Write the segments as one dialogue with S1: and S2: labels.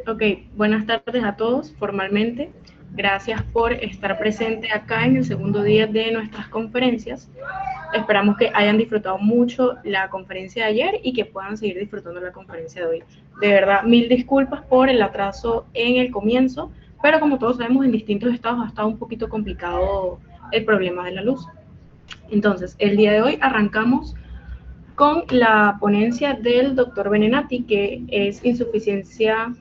S1: Ok, buenas tardes a todos formalmente. Gracias por estar presente acá en el segundo día de nuestras conferencias. Esperamos que hayan disfrutado mucho la conferencia de ayer y que puedan seguir disfrutando la conferencia de hoy. De verdad, mil disculpas por el atraso en el comienzo, pero como todos sabemos, en distintos estados ha estado un poquito complicado el problema de la luz. Entonces, el día de hoy arrancamos con la ponencia del doctor Benenati, que es insuficiencia,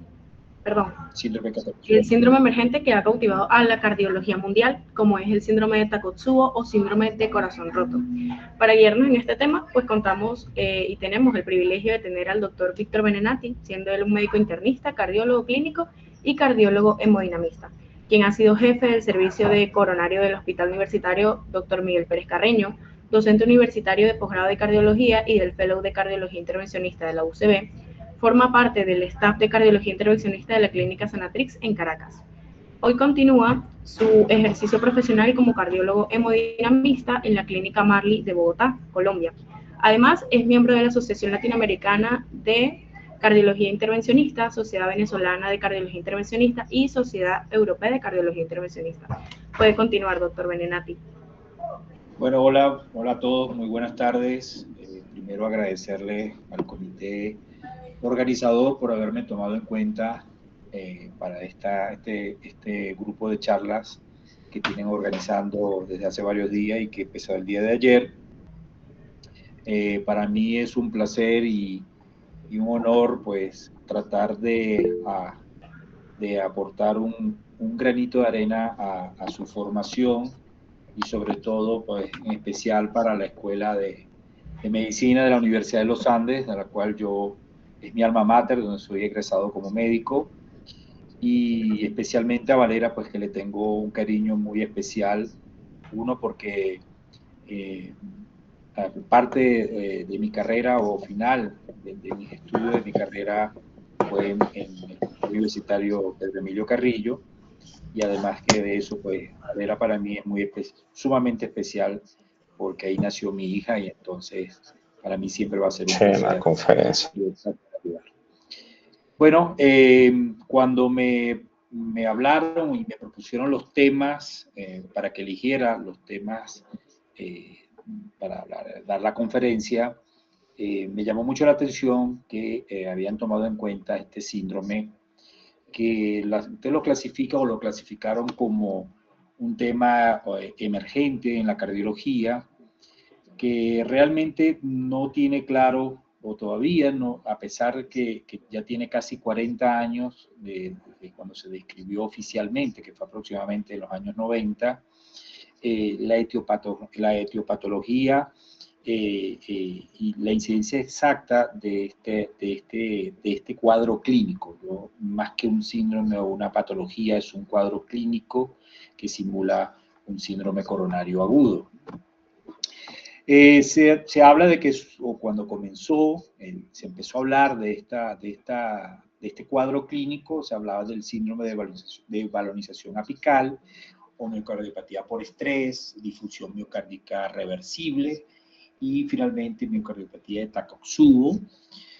S1: perdón,
S2: Síndrome
S1: el
S2: cataplexia.
S1: síndrome emergente que ha cautivado a la cardiología mundial, como es el síndrome de Takotsubo o síndrome de corazón roto. Para guiarnos en este tema, pues contamos y tenemos el privilegio de tener al doctor Víctor Benenati, siendo él un médico internista, cardiólogo clínico y cardiólogo hemodinamista, quien ha sido jefe del servicio de coronario del Hospital Universitario Dr. Miguel Pérez Carreño, docente universitario de posgrado de cardiología y del fellow de cardiología intervencionista de la UCB. Forma parte del staff de cardiología intervencionista de la Clínica Sanatrix en Caracas. Hoy continúa su ejercicio profesional como cardiólogo hemodinamista en la Clínica Marley de Bogotá, Colombia. Además, es miembro de la Asociación Latinoamericana de Cardiología Intervencionista, Sociedad Venezolana de Cardiología Intervencionista y Sociedad Europea de Cardiología Intervencionista. Puede continuar, doctor Benenati.
S2: Bueno, hola a todos, muy buenas tardes. Primero agradecerle al comité organizador por haberme tomado en cuenta para este grupo de charlas que tienen organizando desde hace varios días y que empezó el día de ayer. Para mí es un placer y un honor pues tratar de aportar un granito de arena a su formación y sobre todo, pues, en especial para la Escuela de Medicina de la Universidad de los Andes, de la cual yo es mi alma mater, donde soy egresado como médico, y especialmente a Valera, pues que le tengo un cariño muy especial, uno porque eh, parte de mi carrera o final de mis estudios de mi carrera fue en el Universitario Pedro Emilio Carrillo, y además que de eso, pues, Valera para mí es sumamente especial porque ahí nació mi hija y entonces para mí siempre va a ser un
S3: Sí, en la
S2: placer.
S3: conferencia.
S2: Bueno, cuando me hablaron y me propusieron los temas para que eligiera los temas eh, para dar la conferencia, me llamó mucho la atención que habían tomado en cuenta este síndrome que usted lo clasifica o lo clasificaron como un tema emergente en la cardiología, que realmente no tiene claro, o todavía no, a pesar que ya tiene casi 40 años de cuando se describió oficialmente, que fue aproximadamente en los años 90, la etiopatología y la incidencia exacta de este cuadro clínico. ¿No? Más que un síndrome o una patología, es un cuadro clínico que simula un síndrome coronario agudo. Se habla de que o cuando comenzó, se empezó a hablar de este cuadro clínico, se hablaba del síndrome de balonización apical, o miocardiopatía por estrés, difusión miocárdica reversible y finalmente miocardiopatía de Takotsubo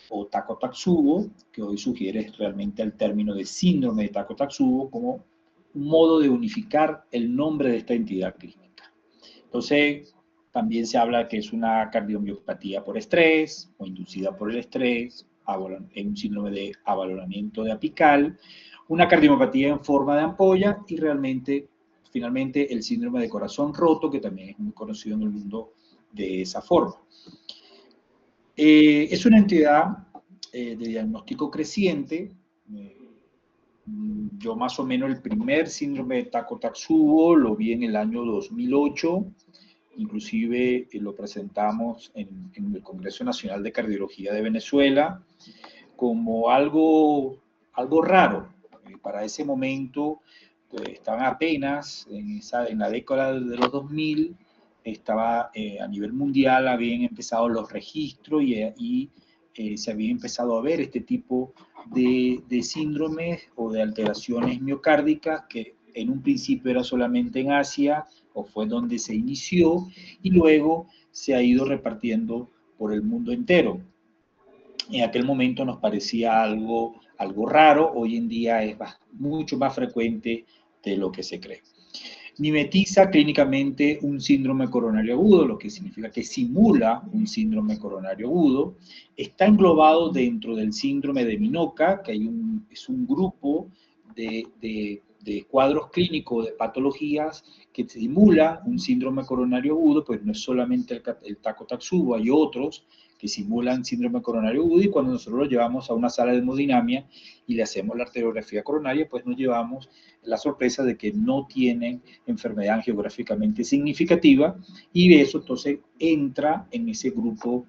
S2: o Takotsubo, que hoy sugiere realmente el término de síndrome de Takotsubo como un modo de unificar el nombre de esta entidad clínica. Entonces, también se habla que es una cardiomiopatía por estrés o inducida por el estrés, en un síndrome de abalonamiento de apical, una cardiomiopatía en forma de ampolla y finalmente, el síndrome de corazón roto, que también es muy conocido en el mundo de esa forma. Es una entidad de diagnóstico creciente. Yo más o menos el primer síndrome de Takotsubo lo vi en el año 2008, inclusive lo presentamos en el Congreso Nacional de Cardiología de Venezuela como algo raro. Para ese momento estaban apenas en la década de los 2000, estaba a nivel mundial, habían empezado los registros y se había empezado a ver este tipo de síndromes o de alteraciones miocárdicas que en un principio era solamente en Asia o fue donde se inició y luego se ha ido repartiendo por el mundo entero. En aquel momento nos parecía algo algo raro, hoy en día es mucho más frecuente de lo que se cree. Mimetiza clínicamente un síndrome coronario agudo, lo que significa que simula un síndrome coronario agudo. Está englobado dentro del síndrome de Minoka, que es un grupo de cuadros clínicos, de patologías que simulan un síndrome coronario agudo, pues no es solamente el Takotsubo, hay otros que simulan síndrome coronario agudo, y cuando nosotros lo llevamos a una sala de hemodinamia y le hacemos la arteriografía coronaria, pues nos llevamos la sorpresa de que no tienen enfermedad geográficamente significativa, y eso entonces entra en ese grupo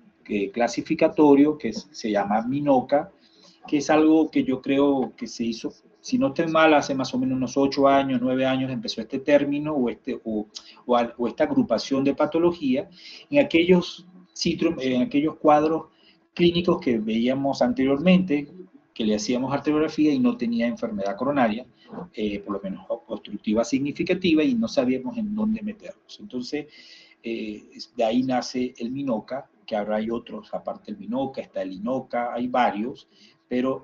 S2: clasificatorio que se llama Minoka, que es algo que yo creo que se hizo, si no estoy mal, hace más o menos unos 8 años, 9 años empezó este término o esta agrupación de patología en aquellos cuadros clínicos que veíamos anteriormente, que le hacíamos arteriografía y no tenía enfermedad coronaria, por lo menos obstructiva significativa, y no sabíamos en dónde meterlos. Entonces, de ahí nace el Minoka, que ahora hay otros, aparte del Minoka, está el Inoka, hay varios, pero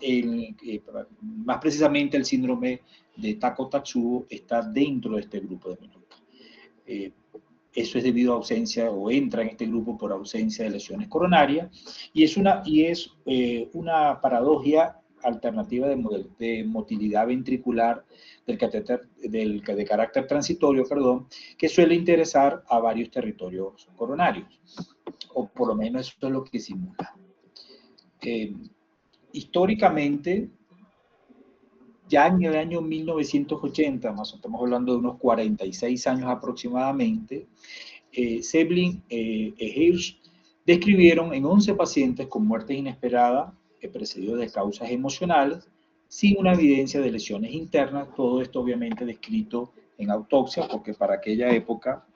S2: más precisamente el síndrome de Takotsubo está dentro de este grupo de Minoka. Eso es debido a ausencia, o entra en este grupo por ausencia de lesiones coronarias, y es una paradoja alternativa de motilidad ventricular del catéter, de carácter transitorio, perdón, que suele interesar a varios territorios coronarios, o por lo menos eso es lo que simula. Históricamente, ya en el año 1980, más o menos, estamos hablando de unos 46 años aproximadamente, Seblin e Hirsch describieron en 11 pacientes con muerte inesperada, precedidos de causas emocionales, sin una evidencia de lesiones internas, todo esto obviamente descrito en autopsia, porque para aquella época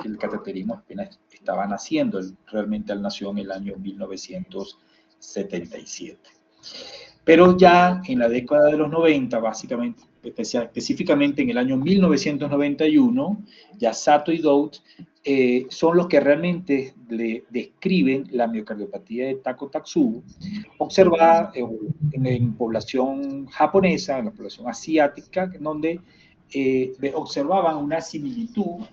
S2: el cateterismo apenas estaba naciendo, realmente él nació en el año 1977. Pero ya en la década de los 90, básicamente, específicamente en el año 1991, ya Sato y Dowd son los que realmente le describen la miocardiopatía de Takotsubo, observada en población japonesa, en la población asiática, donde observaban una similitud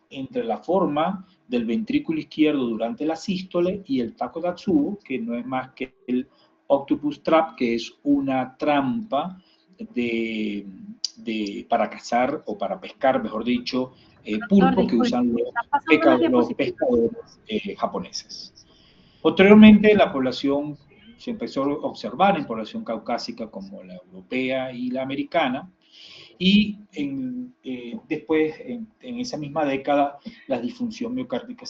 S2: entre la forma del ventrículo izquierdo durante la sístole y el Takotsubo, que no es más que el octopus trap, que es una trampa para cazar o para pescar, mejor dicho, pulpo que usan los pescadores japoneses. Posteriormente, la población se empezó a observar en población caucásica como la europea y la americana, y después, en esa misma década, la disfunción miocárdica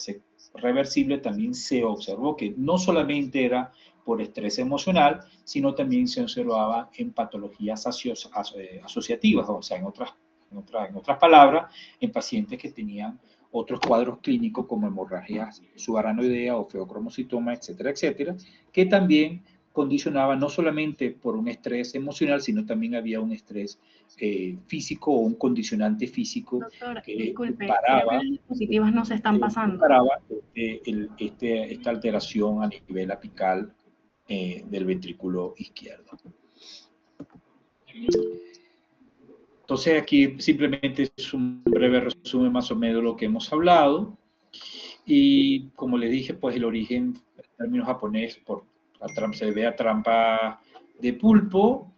S2: reversible también se observó, que no solamente era por estrés emocional, sino también se observaba en patologías asociativas, o sea, en otras palabras, en pacientes que tenían otros cuadros clínicos como hemorragias subaranoidea o feocromocitoma, etcétera, etcétera, que también condicionaba no solamente por un estrés emocional, sino también había un estrés físico o un condicionante físico.
S1: Doctor,
S2: que
S1: disculpe,
S2: paraba,
S1: creo que las diapositivas no se están pasando.
S2: Paraba esta alteración a nivel apical del ventrículo izquierdo. Entonces aquí simplemente es un breve resumen más o menos de lo que hemos hablado, y como le dije, pues el origen en términos japonés se debe a trampa de pulpo.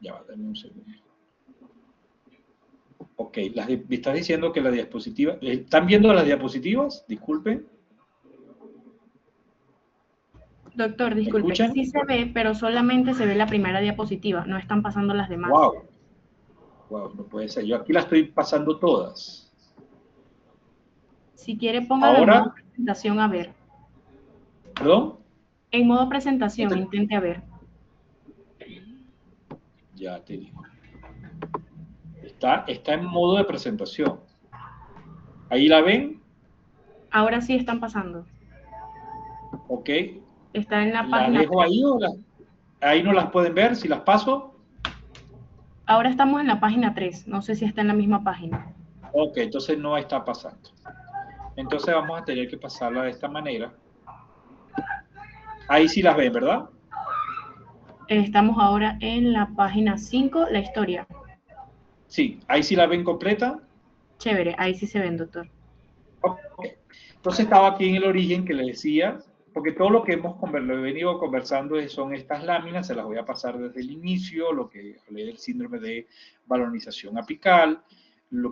S2: Ya va, dame un segundo. Ok, me estás diciendo que la diapositiva... ¿Están viendo las diapositivas? Disculpen.
S1: Doctor, disculpe, sí se ve, pero solamente se ve la primera diapositiva, no están pasando las demás.
S2: Wow, no puede ser. Yo aquí las estoy pasando todas.
S1: Si quiere, póngalo en modo presentación a ver.
S2: ¿Perdón?
S1: En modo presentación, intente a ver.
S2: Ya te digo. Está en modo de presentación. ¿Ahí la ven?
S1: Ahora sí están pasando.
S2: Ok.
S1: Está en la página.
S2: ¿La dejo ahí o ahí no las pueden ver si las paso?
S1: Ahora estamos en la página 3. No sé si está en la misma página.
S2: Ok, entonces no está pasando. Entonces vamos a tener que pasarla de esta manera. Ahí sí las ven, ¿verdad?
S1: Estamos ahora en la página 5, la historia.
S2: Sí, ahí sí las ven completa.
S1: Chévere, ahí sí se ven, doctor.
S2: Ok. Entonces estaba aquí en el origen que le decía, porque todo lo que lo he venido conversando son estas láminas, se las voy a pasar desde el inicio, lo que hablé del síndrome de balonización apical,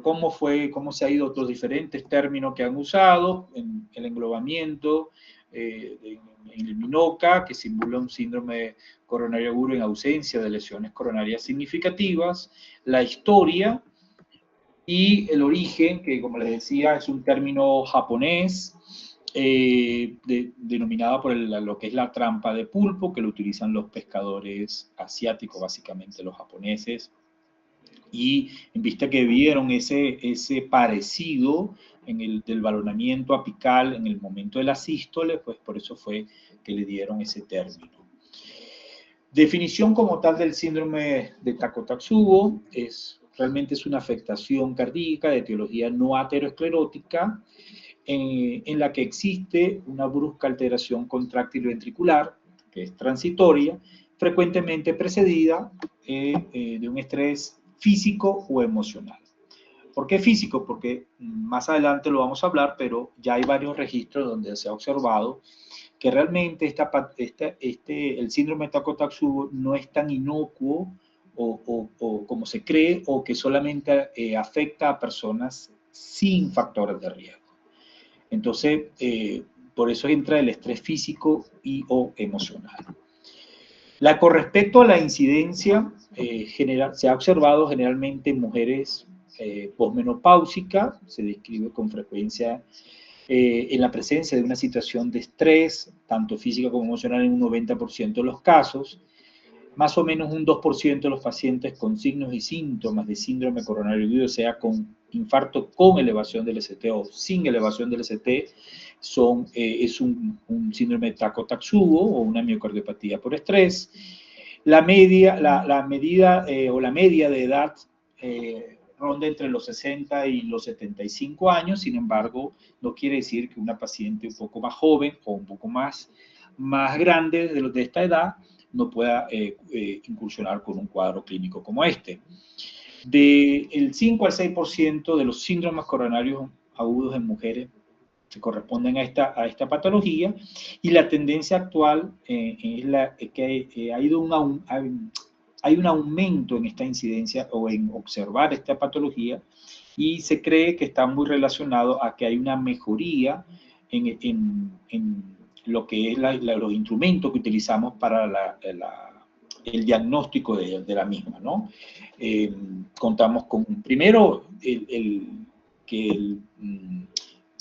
S2: cómo se ha ido otros diferentes términos que han usado, en el englobamiento, en el MINOCA, que simula un síndrome coronario agudo en ausencia de lesiones coronarias significativas, la historia, y el origen, que como les decía es un término japonés, denominado por lo que es la trampa de pulpo, que lo utilizan los pescadores asiáticos, básicamente los japoneses, y en vista que vieron ese parecido en del balonamiento apical en el momento de la sístole, pues por eso fue que le dieron ese término. Definición como tal del síndrome de Takotsubo realmente es una afectación cardíaca de etiología no aterosclerótica en la que existe una brusca alteración contráctil ventricular, que es transitoria, frecuentemente precedida de un estrés físico o emocional. ¿Por qué físico? Porque más adelante lo vamos a hablar, pero ya hay varios registros donde se ha observado que realmente el síndrome de Takotsubo no es tan inocuo o como se cree, o que solamente afecta a personas sin factores de riesgo. Entonces, por eso entra el estrés físico y o emocional. Con respecto a la incidencia, se ha observado generalmente en mujeres posmenopáusicas, se describe con frecuencia en la presencia de una situación de estrés, tanto física como emocional, en un 90% de los casos, más o menos un 2% de los pacientes con signos y síntomas de síndrome coronario agudo, sea con infarto con elevación del ST o sin elevación del ST, es un síndrome de Takotsubo o una miocardiopatía por estrés. La media de edad ronda entre los 60 y los 75 años, sin embargo, no quiere decir que una paciente un poco más joven o un poco más grande de esta edad no pueda incursionar con un cuadro clínico como este. Del 5 al 6% de los síndromes coronarios agudos en mujeres se corresponden a esta patología, y la tendencia actual es que hay un aumento en esta incidencia o en observar esta patología, y se cree que está muy relacionado a que hay una mejoría en lo que es los instrumentos que utilizamos para el diagnóstico de la misma, ¿no? Contamos con, primero,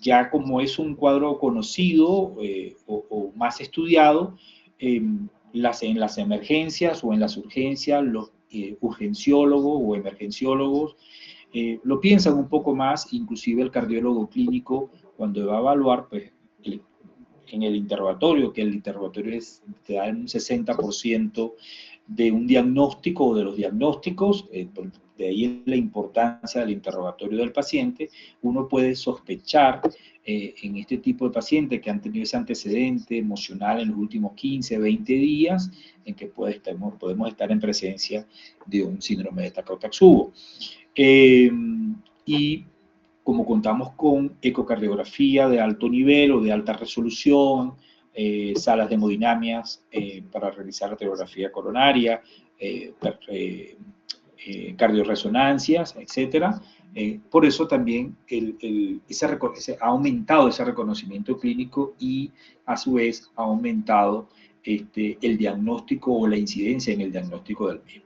S2: ya como es un cuadro conocido o más estudiado, en las emergencias o en las urgencias, los urgenciólogos o emergenciólogos lo piensan un poco más, inclusive el cardiólogo clínico, cuando va a evaluar, pues, en el interrogatorio, que el interrogatorio te da un 60% de un diagnóstico o de los diagnósticos, de ahí la importancia del interrogatorio del paciente. Uno puede sospechar en este tipo de pacientes que han tenido ese antecedente emocional en los últimos 15, 20 días, en que podemos estar en presencia de un síndrome de Takotsubo. Y como contamos con ecocardiografía de alto nivel o de alta resolución, salas de hemodinamias para realizar la radiografía coronaria, cardioresonancias, etc. Por eso también ha aumentado ese reconocimiento clínico, y a su vez ha aumentado el diagnóstico o la incidencia en el diagnóstico del mismo.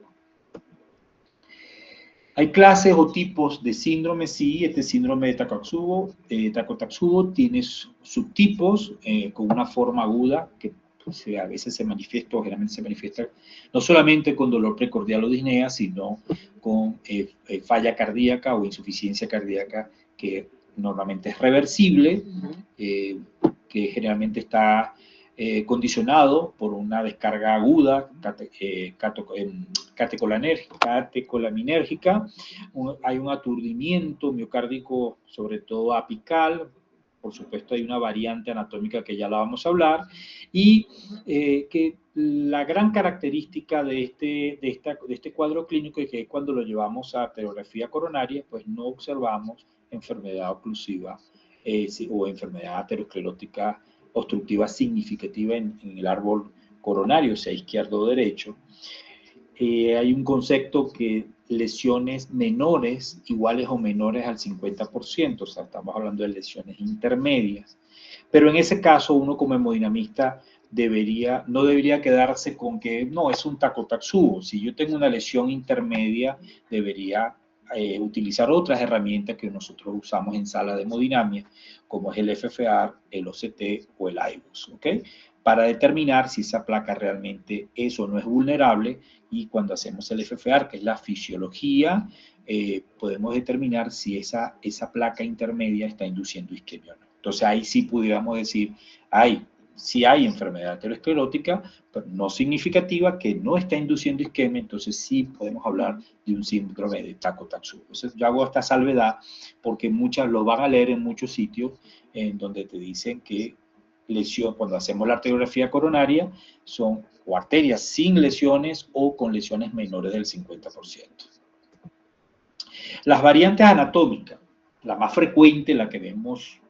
S2: Hay clases o tipos de síndrome, sí. Este síndrome de Takotsubo tiene subtipos con una forma aguda que a veces se manifiesta, o generalmente se manifiesta, no solamente con dolor precordial o disnea, sino con falla cardíaca o insuficiencia cardíaca, que normalmente es reversible, que generalmente está condicionado por una descarga aguda catecolaminérgica. Hay un aturdimiento miocárdico, sobre todo apical, por supuesto hay una variante anatómica que ya la vamos a hablar, y que la gran característica de este cuadro clínico es que cuando lo llevamos a arteriografía coronaria, pues no observamos enfermedad oclusiva o enfermedad aterosclerótica obstructiva significativa en el árbol coronario, sea izquierdo o derecho. Hay un concepto que lesiones menores, iguales o menores al 50%, o sea, estamos hablando de lesiones intermedias. Pero en ese caso, uno como hemodinamista no debería quedarse con que no, es un Takotsubo. Si yo tengo una lesión intermedia, debería utilizar otras herramientas que nosotros usamos en sala de hemodinamia, como es el FFR, el OCT o el IVUS, ¿ok? Para determinar si esa placa realmente es o no es vulnerable, y cuando hacemos el FFR, que es la fisiología, podemos determinar si esa placa intermedia está induciendo isquemia o no. Entonces ahí sí pudiéramos decir, sí hay enfermedad aterosclerótica, pero no significativa, que no está induciendo isquemia, entonces sí podemos hablar de un síndrome de Takotsubo. Entonces yo hago esta salvedad porque muchas lo van a leer en muchos sitios en donde te dicen que cuando hacemos la arteriografía coronaria, son o arterias sin lesiones o con lesiones menores del 50%. Las variantes anatómicas, la más frecuente, la que vemos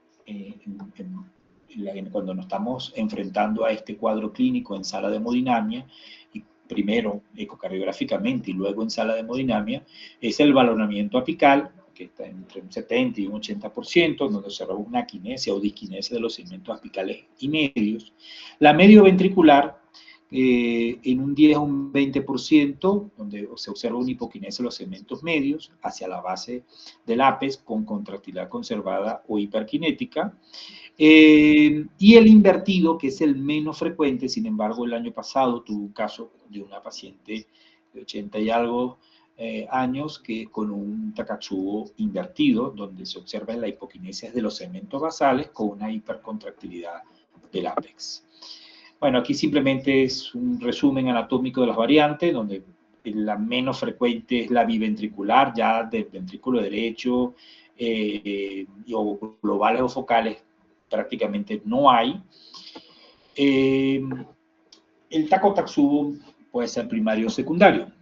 S2: cuando nos estamos enfrentando a este cuadro clínico en sala de hemodinamia, y primero ecocardiográficamente y luego en sala de hemodinamia, es el balonamiento apical, que está entre un 70 y un 80%, donde observamos una quinesia o disquinesia de los segmentos apicales y medios. La medioventricular, en un 10 a un 20%, donde se observa una hipoquinesia de los segmentos medios hacia la base del ápex con contractilidad conservada o hiperkinética. Y el invertido, que es el menos frecuente. Sin embargo, el año pasado tuve un caso de una paciente de 80 y algo años que con un Takotsubo invertido, donde se observa la hipoquinesia de los segmentos basales con una hipercontractilidad del ápex. Bueno, aquí simplemente es un resumen anatómico de las variantes, donde la menos frecuente es la biventricular, ya del ventrículo derecho, o globales o focales prácticamente no hay. El Takotsubo puede ser primario o secundario.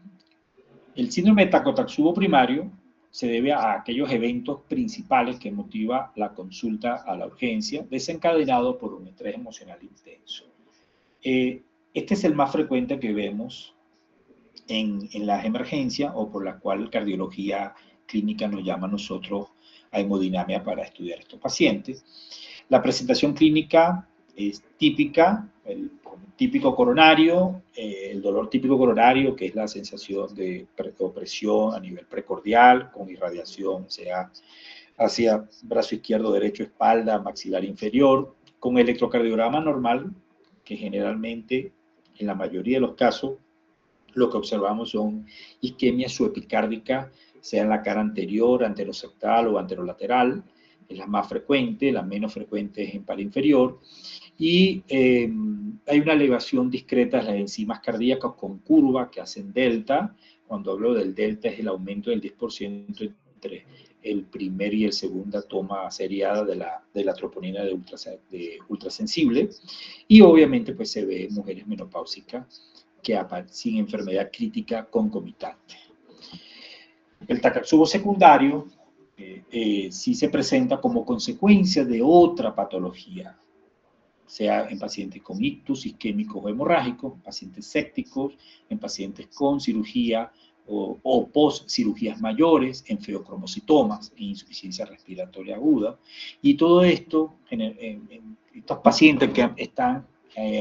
S2: El síndrome de Takotsubo primario se debe a aquellos eventos principales que motiva la consulta a la urgencia, desencadenado por un estrés emocional intenso. Este es el más frecuente que vemos en las emergencias, o por la cual cardiología clínica nos llama a nosotros a hemodinamia para estudiar estos pacientes. La presentación clínica es típica, el típico coronario, el dolor típico coronario, que es la sensación de opresión a nivel precordial, con irradiación, sea hacia brazo izquierdo, derecho, espalda, maxilar inferior, con electrocardiograma normal, que generalmente, en la mayoría de los casos, lo que observamos son isquemia subepicárdica, sea en la cara anterior, anteroseptal o anterolateral. Es la más frecuente, la menos frecuente es en par inferior. Y hay una elevación discreta de las enzimas cardíacas con curva que hacen delta. Cuando hablo del delta es el aumento del 10% entre el primer y el segunda toma seriada de la troponina de ultrasensible. Y obviamente pues se ve en mujeres menopáusicas sin enfermedad crítica concomitante. El Takotsubo secundario sí se presenta como consecuencia de otra patología, sea en pacientes con ictus isquémicos o hemorrágicos, pacientes sépticos, en pacientes con cirugía o post-cirugías mayores, en feocromocitomas, en insuficiencia respiratoria aguda. Y todo esto, estos pacientes que están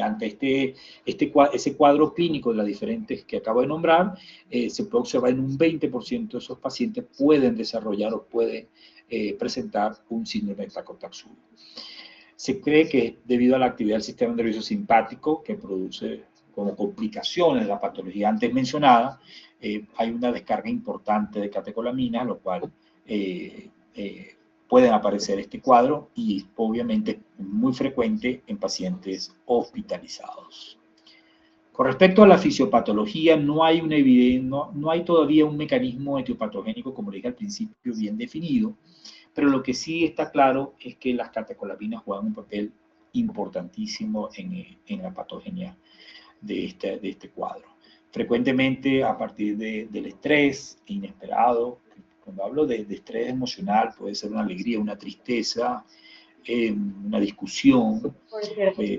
S2: ante ese cuadro clínico de las diferentes que acabo de nombrar, se puede observar en un 20% de esos pacientes pueden desarrollar o pueden presentar un síndrome de Takotsubo. Se cree que debido a la actividad del sistema nervioso simpático, que produce como complicaciones la patología antes mencionada, hay una descarga importante de catecolaminas, lo cual pueden aparecer este cuadro, y obviamente muy frecuente en pacientes hospitalizados. Con respecto a la fisiopatología, no hay todavía un mecanismo etiopatogénico, como le dije al principio, bien definido, pero lo que sí está claro es que las catecolaminas juegan un papel importantísimo en la patogenia de este cuadro. Frecuentemente a partir del estrés inesperado, cuando hablo de estrés emocional, puede ser una alegría, una tristeza, una discusión,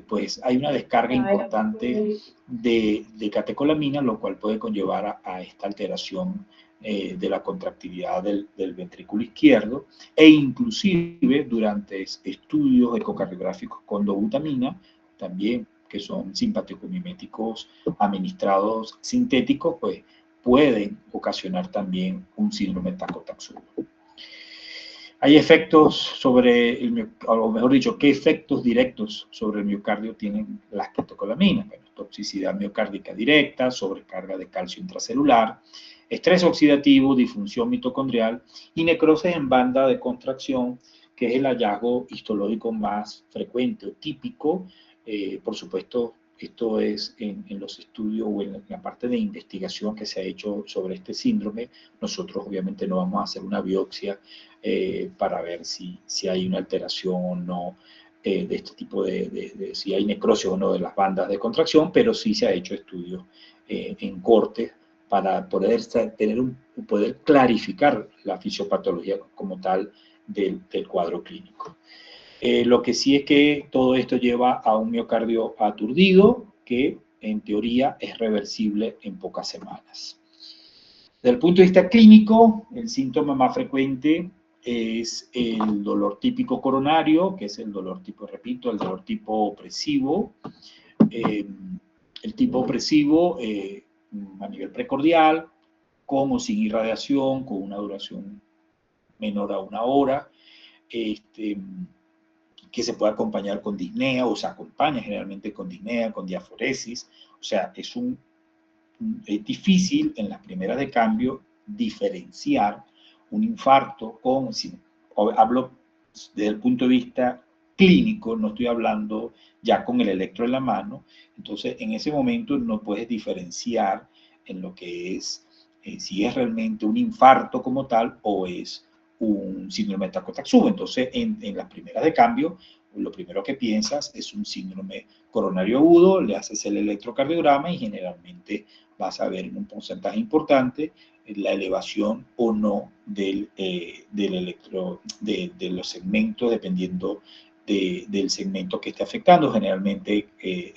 S2: pues hay una descarga importante de catecolamina, lo cual puede conllevar a esta alteración de la contractilidad del ventrículo izquierdo, e inclusive durante estudios ecocardiográficos con dobutamina, también que son simpaticomiméticos administrados sintéticos, pues pueden ocasionar también un síndrome Takotsubo. Hay efectos sobre o mejor dicho, ¿qué efectos directos sobre el miocardio tienen las catecolaminas? Bueno, toxicidad miocárdica directa, sobrecarga de calcio intracelular, estrés oxidativo, disfunción mitocondrial y necrosis en banda de contracción, que es el hallazgo histológico más frecuente o típico. Por supuesto, esto es en los estudios o en la parte de investigación que se ha hecho sobre este síndrome. Nosotros obviamente no vamos a hacer una biopsia para ver si hay una alteración o no de este tipo si hay necrosis o no de las bandas de contracción, pero sí se ha hecho estudios en corte para poder clarificar la fisiopatología como tal del cuadro clínico. Lo que sí es que todo esto lleva a un miocardio aturdido que en teoría es reversible en pocas semanas. Desde el punto de vista clínico, el síntoma más frecuente es el dolor típico coronario, que es el dolor tipo, repito, el dolor tipo opresivo. El tipo opresivo a nivel precordial, con o sin irradiación, con una duración menor a 1 hora, que se puede acompañar con disnea, o se acompaña generalmente con disnea, con diaforesis. O sea, es difícil en las primeras de cambio diferenciar un infarto hablo desde el punto de vista clínico, no estoy hablando ya con el electro en la mano. Entonces, en ese momento no puedes diferenciar en lo que es, si es realmente un infarto como tal o es un síndrome de Takotsubo. Entonces, en las primeras de cambio, lo primero que piensas es un síndrome coronario agudo, le haces el electrocardiograma y generalmente vas a ver en un porcentaje importante la elevación o no de los segmentos, dependiendo del segmento que esté afectando, generalmente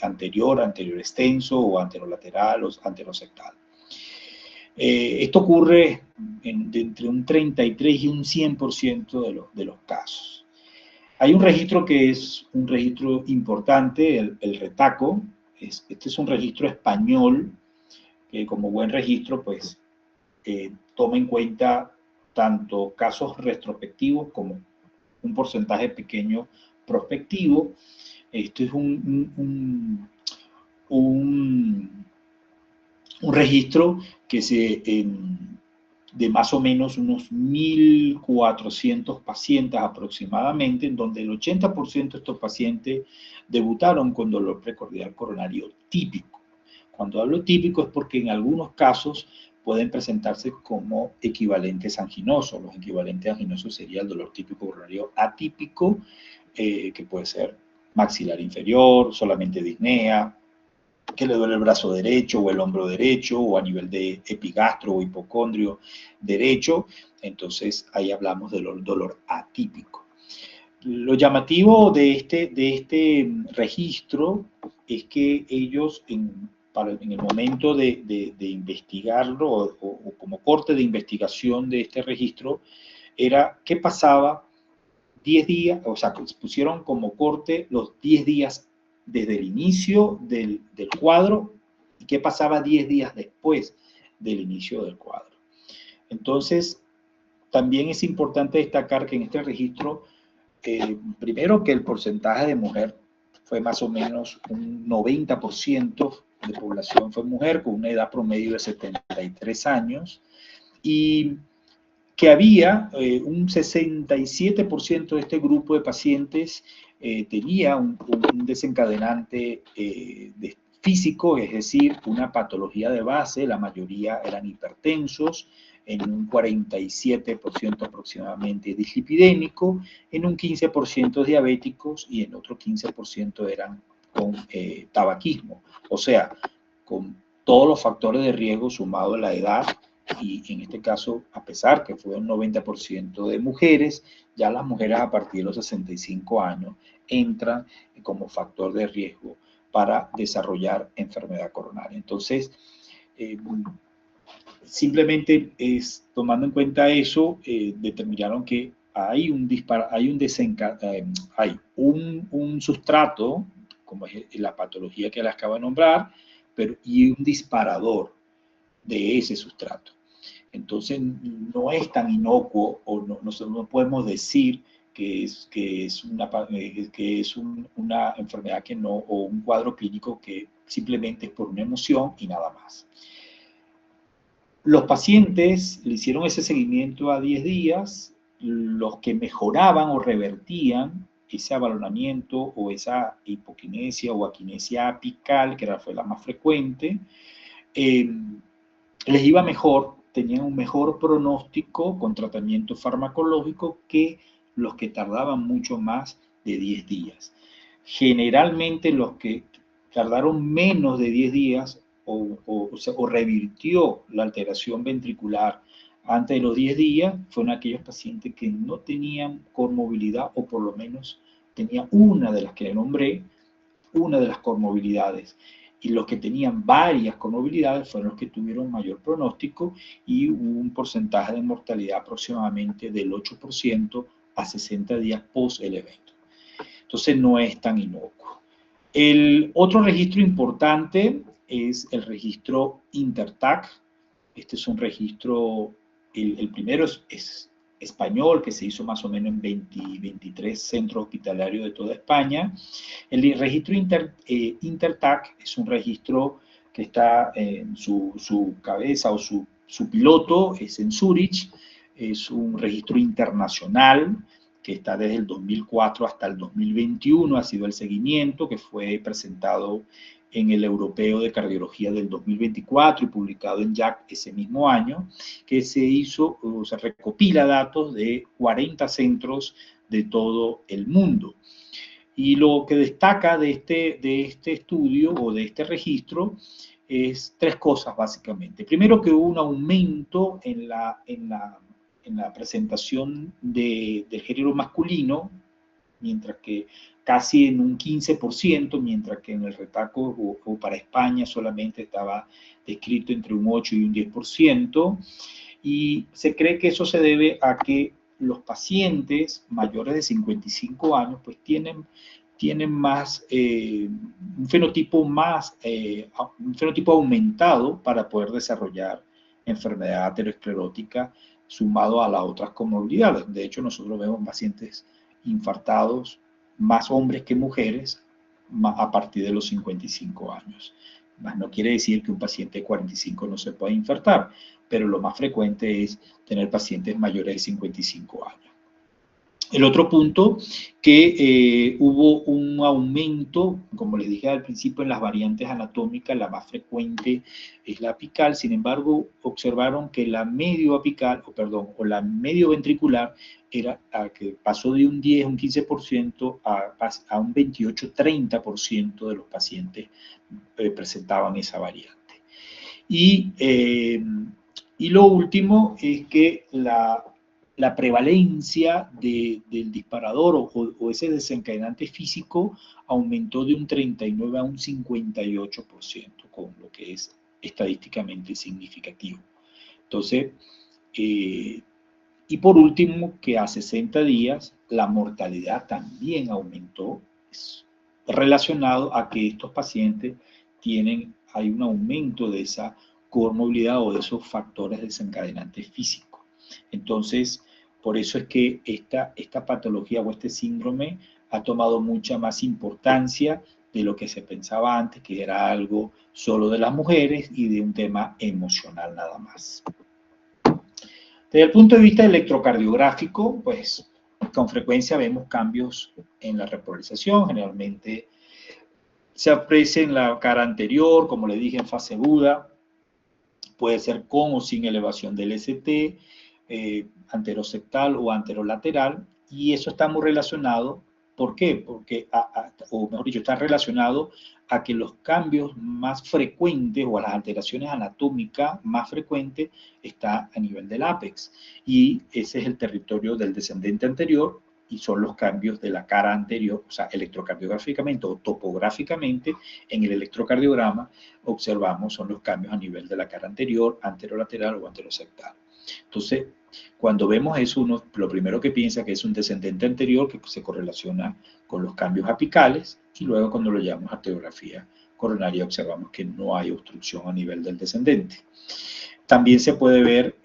S2: anterior extenso o anterolateral o anterosectal. Esto ocurre entre un 33 y un 100% de los casos. Hay un registro que es un registro importante, el RETACO. Este es un registro español que, como buen registro, pues toma en cuenta tanto casos retrospectivos como un porcentaje pequeño prospectivo. Esto es un registro que de más o menos unos 1.400 pacientes aproximadamente, en donde el 80% de estos pacientes debutaron con dolor precordial coronario típico. Cuando hablo típico es porque en algunos casos pueden presentarse como equivalentes anginosos. Los equivalentes anginosos sería el dolor típico coronario atípico, que puede ser maxilar inferior, solamente disnea, que le duele el brazo derecho o el hombro derecho, o a nivel de epigastro o hipocondrio derecho. Entonces ahí hablamos del dolor atípico. Lo llamativo de este registro es que ellos en el momento de investigarlo o como corte de investigación de este registro, era qué pasaba 10 días, o sea, pusieron como corte los 10 días desde el inicio del cuadro y qué pasaba 10 días después del inicio del cuadro. Entonces, también es importante destacar que en este registro, primero que el porcentaje de mujer fue más o menos un 90% de población fue mujer, con una edad promedio de 73 años, y que había un 67% de este grupo de pacientes tenía un desencadenante físico, es decir, una patología de base. La mayoría eran hipertensos, en un 47% aproximadamente dislipidémico, en un 15% diabéticos y en otro 15% eran con tabaquismo. O sea, con todos los factores de riesgo sumado a la edad, y en este caso, a pesar que fue un 90% de mujeres, ya las mujeres a partir de los 65 años entran como factor de riesgo para desarrollar enfermedad coronaria. Entonces, simplemente tomando en cuenta eso, determinaron que hay un sustrato, como es la patología que les acabo de nombrar, y un disparador de ese sustrato. Entonces, no es tan inocuo, o no podemos decir que es una enfermedad o un cuadro clínico que simplemente es por una emoción y nada más. Los pacientes le hicieron ese seguimiento a 10 días, los que mejoraban o revertían ese abalonamiento o esa hipoquinesia o aquinesia apical, que fue la más frecuente, les iba mejor, tenían un mejor pronóstico con tratamiento farmacológico que los que tardaban mucho más de 10 días. Generalmente los que tardaron menos de 10 días o revirtió la alteración ventricular antes de los 10 días, fueron aquellos pacientes que no tenían comorbilidad, o por lo menos tenían una de las que nombré, una de las comorbilidades. Y los que tenían varias comorbilidades fueron los que tuvieron mayor pronóstico y un porcentaje de mortalidad aproximadamente del 8% a 60 días post el evento. Entonces no es tan inocuo. El otro registro importante es el registro INTERTAC. Este es un registro, el primero es español, que se hizo más o menos en 23 centros hospitalarios de toda España. El registro INTERTAC es un registro que está en su cabeza, o su piloto es en Zúrich. Es un registro internacional que está desde el 2004 hasta el 2021, ha sido el seguimiento, que fue presentado en el Europeo de Cardiología del 2024 y publicado en JACC ese mismo año, que se recopila datos de 40 centros de todo el mundo. Y lo que destaca de este estudio o de este registro es tres cosas básicamente. Primero, que hubo un aumento en la presentación del género masculino, mientras que casi en un 15%, mientras que en el retaco o para España solamente estaba descrito entre un 8 y un 10%, y se cree que eso se debe a que los pacientes mayores de 55 años pues tienen más, un fenotipo aumentado para poder desarrollar enfermedad aterosclerótica, sumado a las otras comorbilidades. De hecho, nosotros vemos pacientes infartados, más hombres que mujeres, a partir de los 55 años. Más no quiere decir que un paciente de 45 no se pueda infartar, pero lo más frecuente es tener pacientes mayores de 55 años. El otro punto, que hubo un aumento, como les dije al principio, en las variantes anatómicas. La más frecuente es la apical. Sin embargo, observaron que la medioapical, o la medioventricular, que pasó de un 10, un 15% a un 28, 30% de los pacientes presentaban esa variante. Y lo último es que la prevalencia del disparador o ese desencadenante físico aumentó de un 39 a un 58%, con lo que es estadísticamente significativo. Entonces, y por último, que a 60 días la mortalidad también aumentó, relacionado a que estos pacientes hay un aumento de esa comorbilidad o de esos factores desencadenantes físicos. Entonces, por eso es que esta patología o este síndrome ha tomado mucha más importancia de lo que se pensaba antes, que era algo solo de las mujeres y de un tema emocional nada más. Desde el punto de vista electrocardiográfico, pues con frecuencia vemos cambios en la repolarización. Generalmente se aprecia en la cara anterior, como le dije, en fase aguda, puede ser con o sin elevación del ST, anterosectal o anterolateral, y eso está muy relacionado. ¿Por qué? Porque, o mejor dicho, está relacionado a que los cambios más frecuentes o a las alteraciones anatómicas más frecuentes está a nivel del ápex, y ese es el territorio del descendente anterior, y son los cambios de la cara anterior, o sea, electrocardiográficamente o topográficamente en el electrocardiograma observamos son los cambios a nivel de la cara anterior, anterolateral o anterosectal. Entonces, cuando vemos eso, uno lo primero que piensa que es un descendente anterior que se correlaciona con los cambios apicales, y luego cuando lo llamamos arteriografía coronaria observamos que no hay obstrucción a nivel del descendente. También se puede ver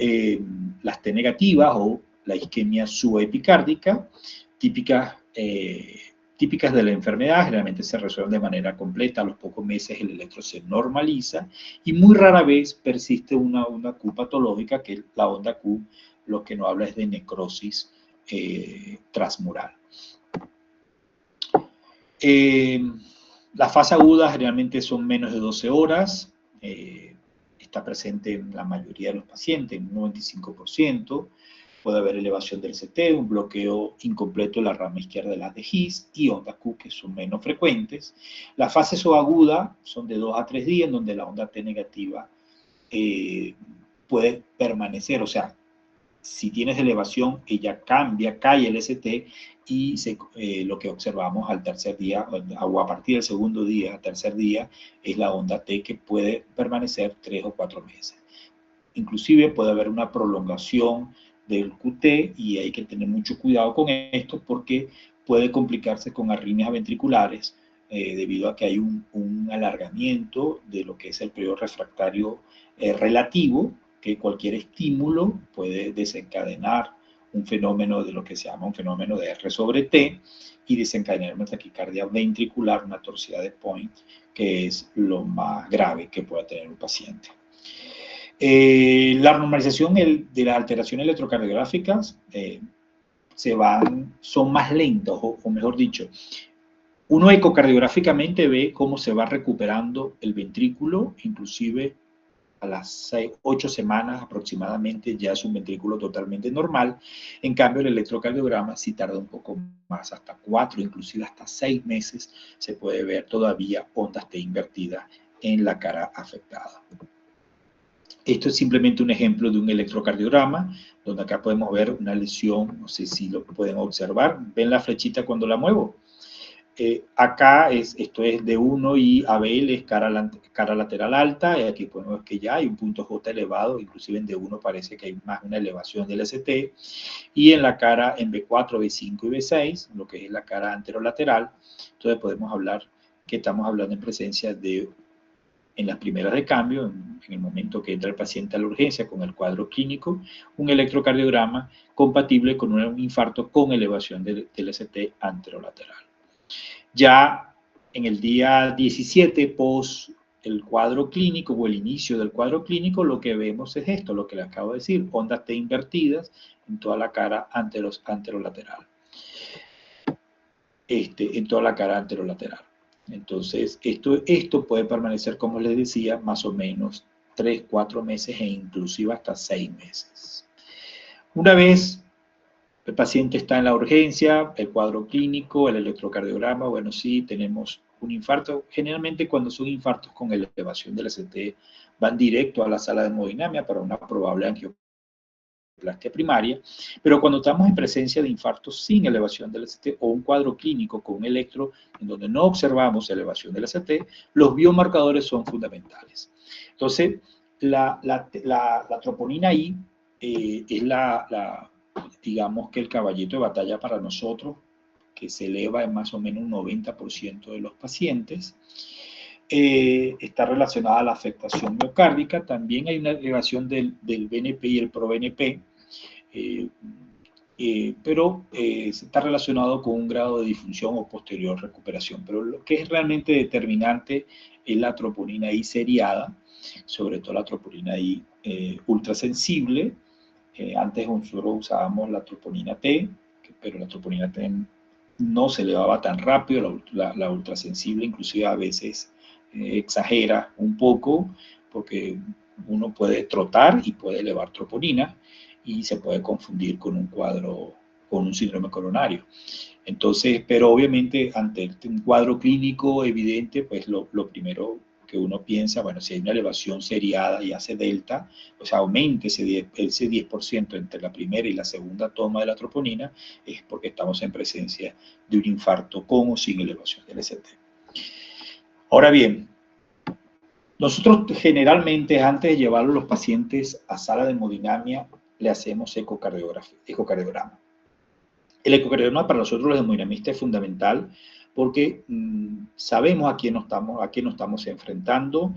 S2: las T negativas o la isquemia subepicárdica, típicas de la enfermedad, generalmente se resuelven de manera completa, a los pocos meses el electro se normaliza y muy rara vez persiste una onda Q patológica, que la onda Q lo que nos habla es de necrosis transmural. Las fases agudas generalmente son menos de 12 horas, está presente en la mayoría de los pacientes, en un 95%. Puede haber elevación del CT, un bloqueo incompleto de la rama izquierda de las de His y onda Q, que son menos frecuentes. Las fases subagudas son de 2 a 3 días, en donde la onda T negativa puede permanecer. O sea, si tienes elevación, ella cambia, cae el ST y lo que observamos al tercer día, o a partir del segundo día, tercer día, es la onda T que puede permanecer 3 o 4 meses. Inclusive puede haber una prolongación del QT y hay que tener mucho cuidado con esto porque puede complicarse con arritmias ventriculares debido a que hay un alargamiento de lo que es el periodo refractario relativo, que cualquier estímulo puede desencadenar un fenómeno de lo que se llama un fenómeno de R sobre T y desencadenar una taquicardia ventricular, una torsión de Point, que es lo más grave que pueda tener un paciente. La normalización de las alteraciones electrocardiográficas son más lentas, o mejor dicho, uno ecocardiográficamente ve cómo se va recuperando el ventrículo, inclusive a las 8 semanas aproximadamente ya es un ventrículo totalmente normal. En cambio, el electrocardiograma sí tarda un poco más, hasta 4, inclusive hasta 6 meses se puede ver todavía ondas T invertidas en la cara afectada. Esto es simplemente un ejemplo de un electrocardiograma, donde acá podemos ver una lesión, no sé si lo pueden observar, ven la flechita cuando la muevo. Acá esto es D1 y ABL es cara lateral alta, y aquí podemos ver que ya hay un punto J elevado, inclusive en D1 parece que hay más una elevación del ST, y en la cara en B4, B5 y B6, lo que es la cara anterolateral, entonces podemos hablar que estamos hablando en presencia de, en las primeras de cambio, en el momento que entra el paciente a la urgencia con el cuadro clínico, un electrocardiograma compatible con un infarto con elevación del ST anterolateral. Ya en el día 17, post el cuadro clínico o el inicio del cuadro clínico, lo que vemos es esto, lo que les acabo de decir, ondas T invertidas en toda la cara anterolateral. En toda la cara anterolateral. Entonces, esto puede permanecer, como les decía, más o menos 3, 4 meses e inclusive hasta 6 meses. Una vez el paciente está en la urgencia, el cuadro clínico, el electrocardiograma, bueno, sí, tenemos un infarto. Generalmente cuando son infartos con elevación del ST, van directo a la sala de hemodinamia para una probable angioplastia primaria, pero cuando estamos en presencia de infartos sin elevación del ST o un cuadro clínico con un electro en donde no observamos elevación del ST, los biomarcadores son fundamentales. Entonces, la troponina I es digamos que el caballito de batalla para nosotros, que se eleva en más o menos un 90% de los pacientes. Está relacionada a la afectación miocárdica. También hay una elevación del BNP y el proBNP, pero está relacionado con un grado de disfunción o posterior recuperación. Pero lo que es realmente determinante es la troponina I seriada, sobre todo la troponina I ultrasensible. Antes nosotros usábamos la troponina T, pero la troponina T no se elevaba tan rápido, la ultrasensible inclusive a veces exagera un poco, porque uno puede trotar y puede elevar troponina y se puede confundir con un cuadro, con un síndrome coronario. Entonces, pero obviamente ante un cuadro clínico evidente, pues lo primero que uno piensa, bueno, si hay una elevación seriada y hace delta, pues aumente ese 10% entre la primera y la segunda toma de la troponina, es porque estamos en presencia de un infarto con o sin elevación del ST. Ahora bien, nosotros generalmente antes de llevar a los pacientes a sala de hemodinamia, le hacemos ecocardiograma. El ecocardiograma para nosotros los hemodinamistas es fundamental porque sabemos a quién nos estamos enfrentando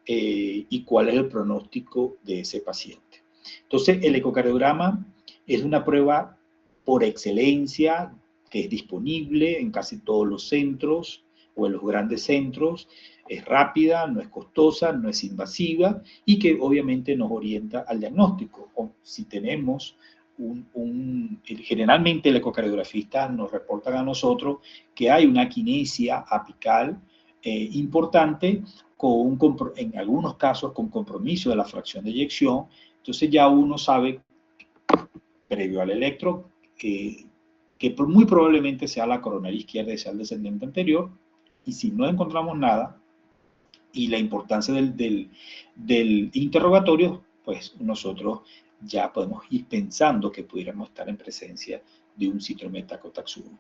S2: y cuál es el pronóstico de ese paciente. Entonces, el ecocardiograma es una prueba por excelencia que es disponible en casi todos los centros o en los grandes centros. Es rápida, no es costosa, no es invasiva y que obviamente nos orienta al diagnóstico. O si tenemos generalmente el ecocardiografista nos reporta a nosotros que hay una quinesia apical importante, en algunos casos con compromiso de la fracción de eyección. Entonces ya uno sabe, previo al electro, que muy probablemente sea la coronaria izquierda y sea el descendente anterior, y si no encontramos nada, y la importancia del interrogatorio, pues nosotros ya podemos ir pensando que pudiéramos estar en presencia de un síndrome de Takotsubo.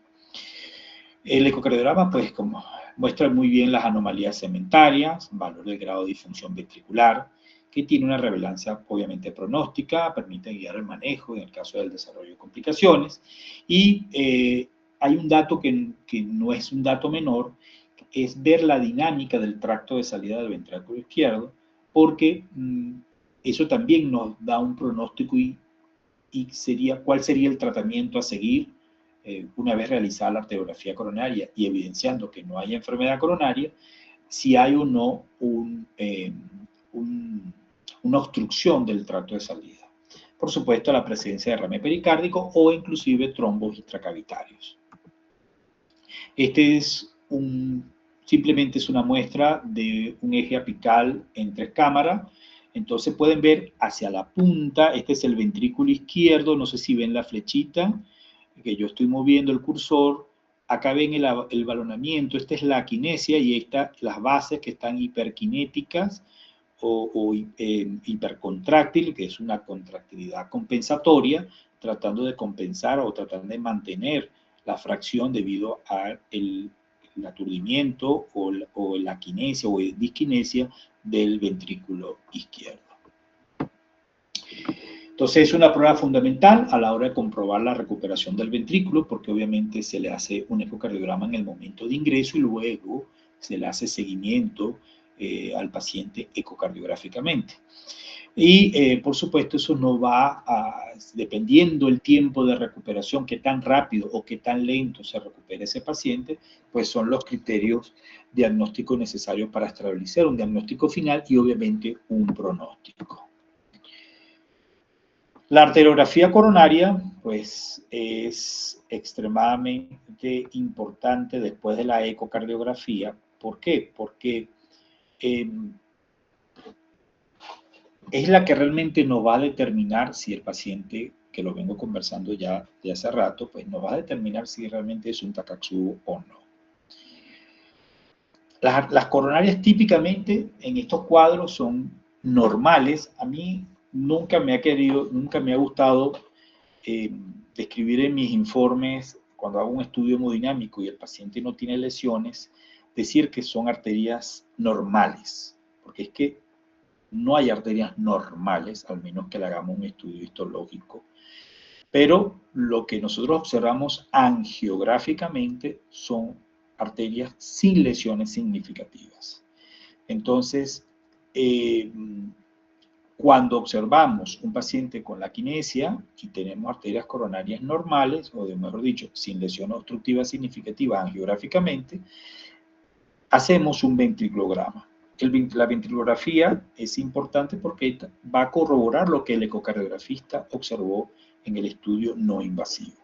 S2: El ecocardiograma, pues, como muestra muy bien las anomalías segmentarias, valor del grado de disfunción ventricular, que tiene una relevancia obviamente pronóstica, permite guiar el manejo en el caso del desarrollo de complicaciones, y hay un dato que no es un dato menor, es ver la dinámica del tracto de salida del ventrículo izquierdo, porque eso también nos da un pronóstico y cuál sería el tratamiento a seguir una vez realizada la arteriografía coronaria y evidenciando que no hay enfermedad coronaria, si hay o no una obstrucción del tracto de salida. Por supuesto, la presencia de derrame pericárdico o inclusive trombos intracavitarios. Este es simplemente es una muestra de un eje apical en 3 cámaras. Entonces pueden ver hacia la punta, este es el ventrículo izquierdo, no sé si ven la flechita, que yo estoy moviendo el cursor. Acá ven el balonamiento, esta es la quinesia y esta las bases que están hiperquinéticas o hipercontráctil, que es una contractilidad compensatoria, tratando de compensar o tratando de mantener la fracción debido al aturdimiento o la quinesia o disquinesia del ventrículo izquierdo. Entonces es una prueba fundamental a la hora de comprobar la recuperación del ventrículo, porque obviamente se le hace un ecocardiograma en el momento de ingreso y luego se le hace seguimiento al paciente ecocardiográficamente. Y por supuesto eso no va dependiendo el tiempo de recuperación, qué tan rápido o qué tan lento se recupere ese paciente, pues son los criterios diagnósticos necesarios para establecer un diagnóstico final y obviamente un pronóstico. La arteriografía coronaria, pues, es extremadamente importante después de la ecocardiografía. ¿Por qué? Porque es la que realmente nos va a determinar si el paciente, que lo vengo conversando ya de hace rato, pues nos va a determinar si realmente es un Takotsubo o no. Las coronarias típicamente en estos cuadros son normales. A mí nunca me ha gustado describir en mis informes, cuando hago un estudio hemodinámico y el paciente no tiene lesiones, decir que son arterias normales, porque es que no hay arterias normales, al menos que le hagamos un estudio histológico. Pero lo que nosotros observamos angiográficamente son arterias sin lesiones significativas. Entonces, cuando observamos un paciente con la quinesia y tenemos arterias coronarias normales, o mejor dicho, sin lesión obstructiva significativa angiográficamente, hacemos un ventriculograma. La ventriculografía es importante porque va a corroborar lo que el ecocardiografista observó en el estudio no invasivo.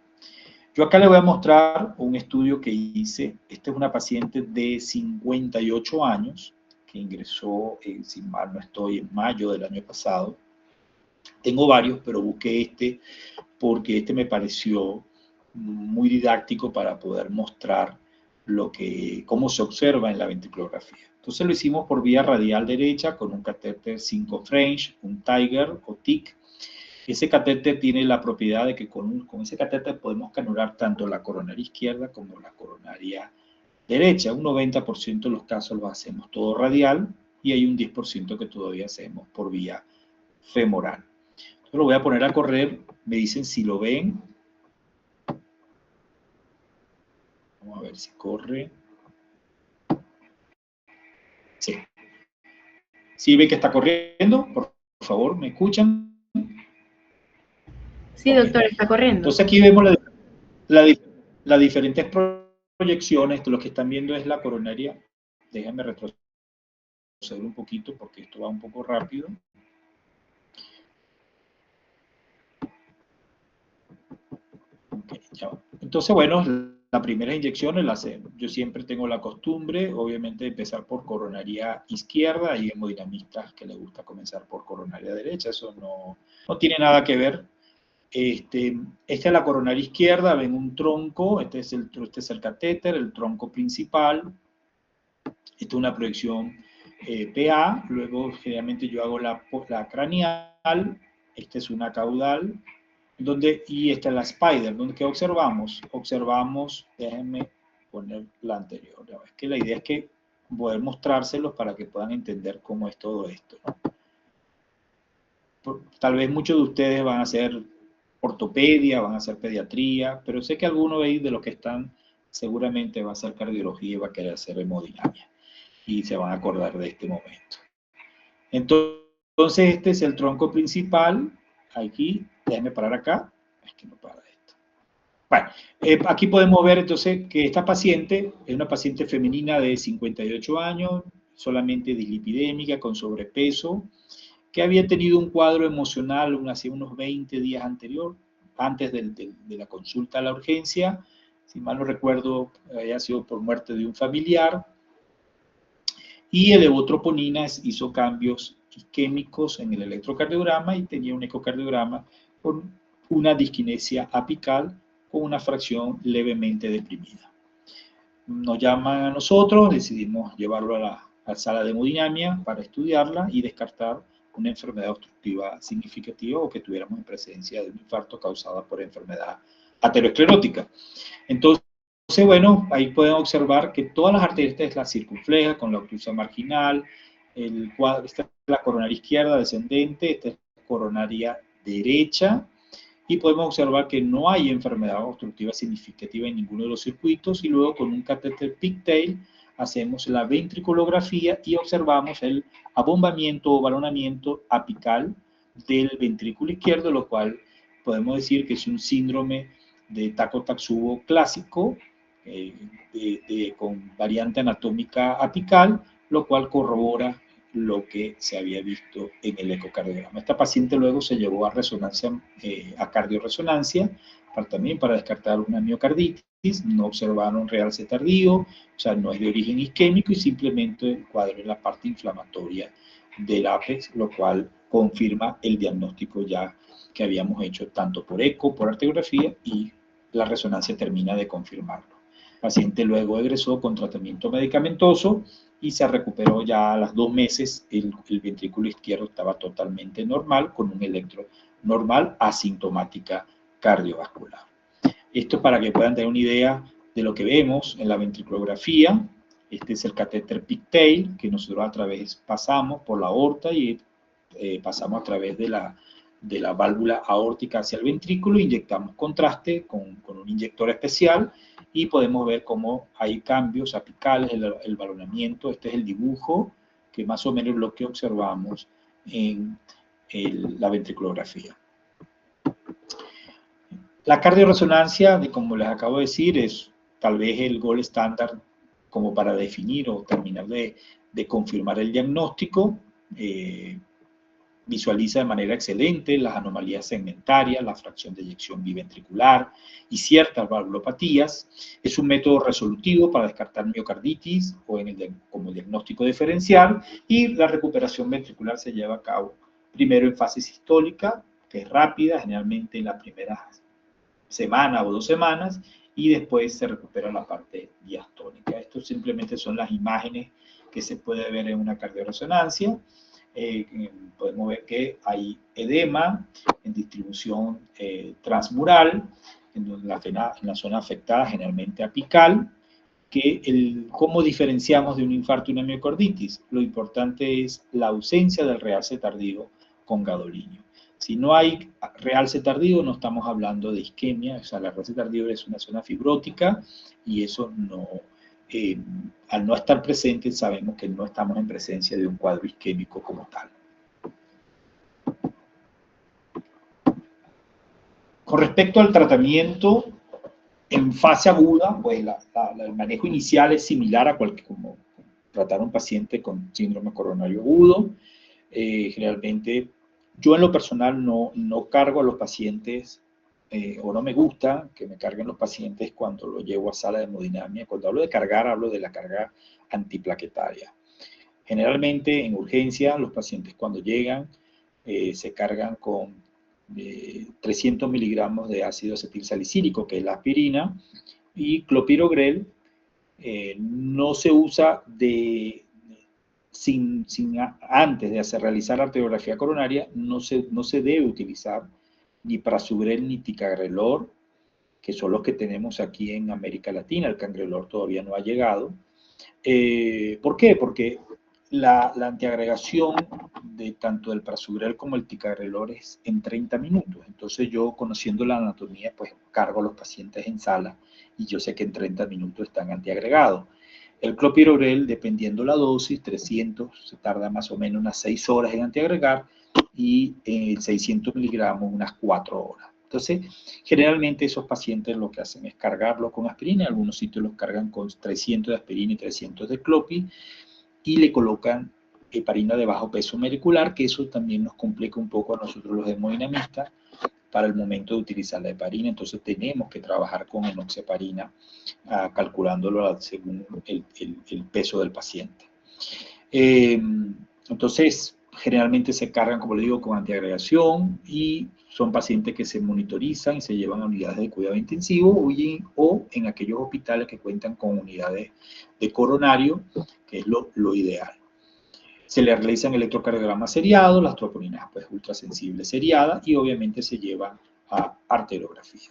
S2: Yo acá le voy a mostrar un estudio que hice. Esta es una paciente de 58 años que ingresó, si mal no estoy, en mayo del año pasado. Tengo varios, pero busqué este porque este me pareció muy didáctico para poder mostrar cómo se observa en la ventriculografía. Entonces lo hicimos por vía radial derecha con un catéter 5 French, un Tiger o TIC. Ese catéter tiene la propiedad de que con ese catéter podemos canular tanto la coronaria izquierda como la coronaria derecha. Un 90% de los casos lo hacemos todo radial y hay un 10% que todavía hacemos por vía femoral. Entonces lo voy a poner a correr, me dicen si lo ven. Vamos a ver si corre. Sí. ¿Sí ve que está corriendo? Por favor, ¿me escuchan?
S1: Sí, doctor, está corriendo.
S2: Entonces aquí vemos las diferentes proyecciones. Lo que están viendo es la coronaria. Déjenme retroceder un poquito porque esto va un poco rápido. Okay, ya va. Entonces, bueno, la primera inyección la hacemos. Yo siempre tengo la costumbre, obviamente, de empezar por coronaria izquierda. Hay hemodinamistas que les gusta comenzar por coronaria derecha. Eso no tiene nada que ver. Esta es la coronaria izquierda, ven un tronco, este es el catéter, el tronco principal. Esta es una proyección PA, luego generalmente yo hago la craneal, esta es una caudal, y esta es la spider, donde ¿qué observamos? Observamos, déjenme poner la anterior, es que la idea es que poder mostrárselos para que puedan entender cómo es todo esto, ¿no? Tal vez muchos de ustedes van a hacer ortopedia, van a hacer pediatría, pero sé que algunos de los que están seguramente va a hacer cardiología y va a querer hacer hemodinamia y se van a acordar de este momento. Entonces este es el tronco principal, aquí, déjenme parar acá, es que no para esto. Bueno, aquí podemos ver entonces que esta paciente es una paciente femenina de 58 años, solamente dislipidémica, con sobrepeso, que había tenido un cuadro emocional hace unos 20 días antes de la consulta a la urgencia, si mal no recuerdo, había sido por muerte de un familiar, y el evotroponina hizo cambios isquémicos en el electrocardiograma y tenía un ecocardiograma con una disquinesia apical con una fracción levemente deprimida. Nos llaman a nosotros, decidimos llevarlo a la sala de hemodinamia para estudiarla y descartar una enfermedad obstructiva significativa o que tuviéramos en presencia de un infarto causado por enfermedad aterosclerótica. Entonces, bueno, ahí pueden observar que todas las arterias, esta es la circunfleja con la obtusa marginal, esta es la coronaria izquierda descendente, esta es la coronaria derecha, y podemos observar que no hay enfermedad obstructiva significativa en ninguno de los circuitos, y luego con un catéter pigtail hacemos la ventriculografía y observamos el abombamiento o balonamiento apical del ventrículo izquierdo, lo cual podemos decir que es un síndrome de Takotsubo clásico, con variante anatómica apical, lo cual corrobora lo que se había visto en el ecocardiograma. Esta paciente luego se llevó a resonancia, a cardioresonancia, también para descartar una miocarditis. No observaron realce tardío, o sea, no es de origen isquémico y simplemente el cuadro en la parte inflamatoria del ápex, lo cual confirma el diagnóstico ya que habíamos hecho tanto por eco, por arteriografía, y la resonancia termina de confirmarlo. El paciente luego egresó con tratamiento medicamentoso y se recuperó ya a los 2 meses. El ventrículo izquierdo estaba totalmente normal, con un electro normal, asintomática cardiovascular. Esto es para que puedan tener una idea de lo que vemos en la ventriculografía. Este es el catéter pigtail que nosotros pasamos por la aorta y pasamos a través de la válvula aórtica hacia el ventrículo, inyectamos contraste con un inyector especial y podemos ver cómo hay cambios apicales, el balonamiento. Este es el dibujo que más o menos es lo que observamos en la ventriculografía. La cardioresonancia, como les acabo de decir, es tal vez el gold estándar como para definir o terminar de confirmar el diagnóstico. visualiza de manera excelente las anomalías segmentarias, la fracción de eyección biventricular y ciertas valvulopatías. Es un método resolutivo para descartar miocarditis o como diagnóstico diferencial, y la recuperación ventricular se lleva a cabo primero en fase sistólica, que es rápida, generalmente en la primera semana o 2 semanas, y después se recupera la parte diastólica. Estos simplemente son las imágenes que se puede ver en una cardioresonancia. Podemos ver que hay edema en distribución transmural, en la zona afectada, generalmente apical. ¿Cómo diferenciamos de un infarto y una miocarditis? Lo importante es la ausencia del realce tardío con gadolinio. Si no hay realce tardío, no estamos hablando de isquemia, o sea, la realce tardío es una zona fibrótica y eso no, al no estar presente, sabemos que no estamos en presencia de un cuadro isquémico como tal. Con respecto al tratamiento, en fase aguda, pues el manejo inicial es similar a como tratar a un paciente con síndrome coronario agudo. Generalmente, yo en lo personal no cargo a los pacientes, o no me gusta que me carguen los pacientes cuando los llevo a sala de hemodinamia. Cuando hablo de cargar, hablo de la carga antiplaquetaria. Generalmente, en urgencia, los pacientes cuando llegan se cargan con 300 miligramos de ácido acetilsalicílico, que es la aspirina, y clopidogrel. No se usa antes de realizar arteriografía coronaria, no se debe utilizar ni prasugrel ni ticagrelor, que son los que tenemos aquí en América Latina. El cangrelor todavía no ha llegado. ¿Por qué? Porque la antiagregación de tanto del prasugrel como el ticagrelor es en 30 minutos. Entonces yo, conociendo la anatomía, pues cargo a los pacientes en sala y yo sé que en 30 minutos están antiagregados. El clopidogrel, dependiendo la dosis, 300, se tarda más o menos unas 6 horas en antiagregar, y 600 miligramos unas 4 horas. Entonces, generalmente esos pacientes lo que hacen es cargarlo con aspirina. En algunos sitios los cargan con 300 de aspirina y 300 de clopi, y le colocan heparina de bajo peso molecular, que eso también nos complica un poco a nosotros los hemodinamistas para el momento de utilizar la heparina. Entonces tenemos que trabajar con enoxaparina, calculándolo según el peso del paciente. Entonces, generalmente se cargan, como le digo, con antiagregación, y son pacientes que se monitorizan y se llevan a unidades de cuidado intensivo o en aquellos hospitales que cuentan con unidades de coronario, que es lo ideal. Se le realizan electrocardiogramas seriados, las troponinas pues ultrasensibles seriadas, y obviamente se llevan a arteriografía.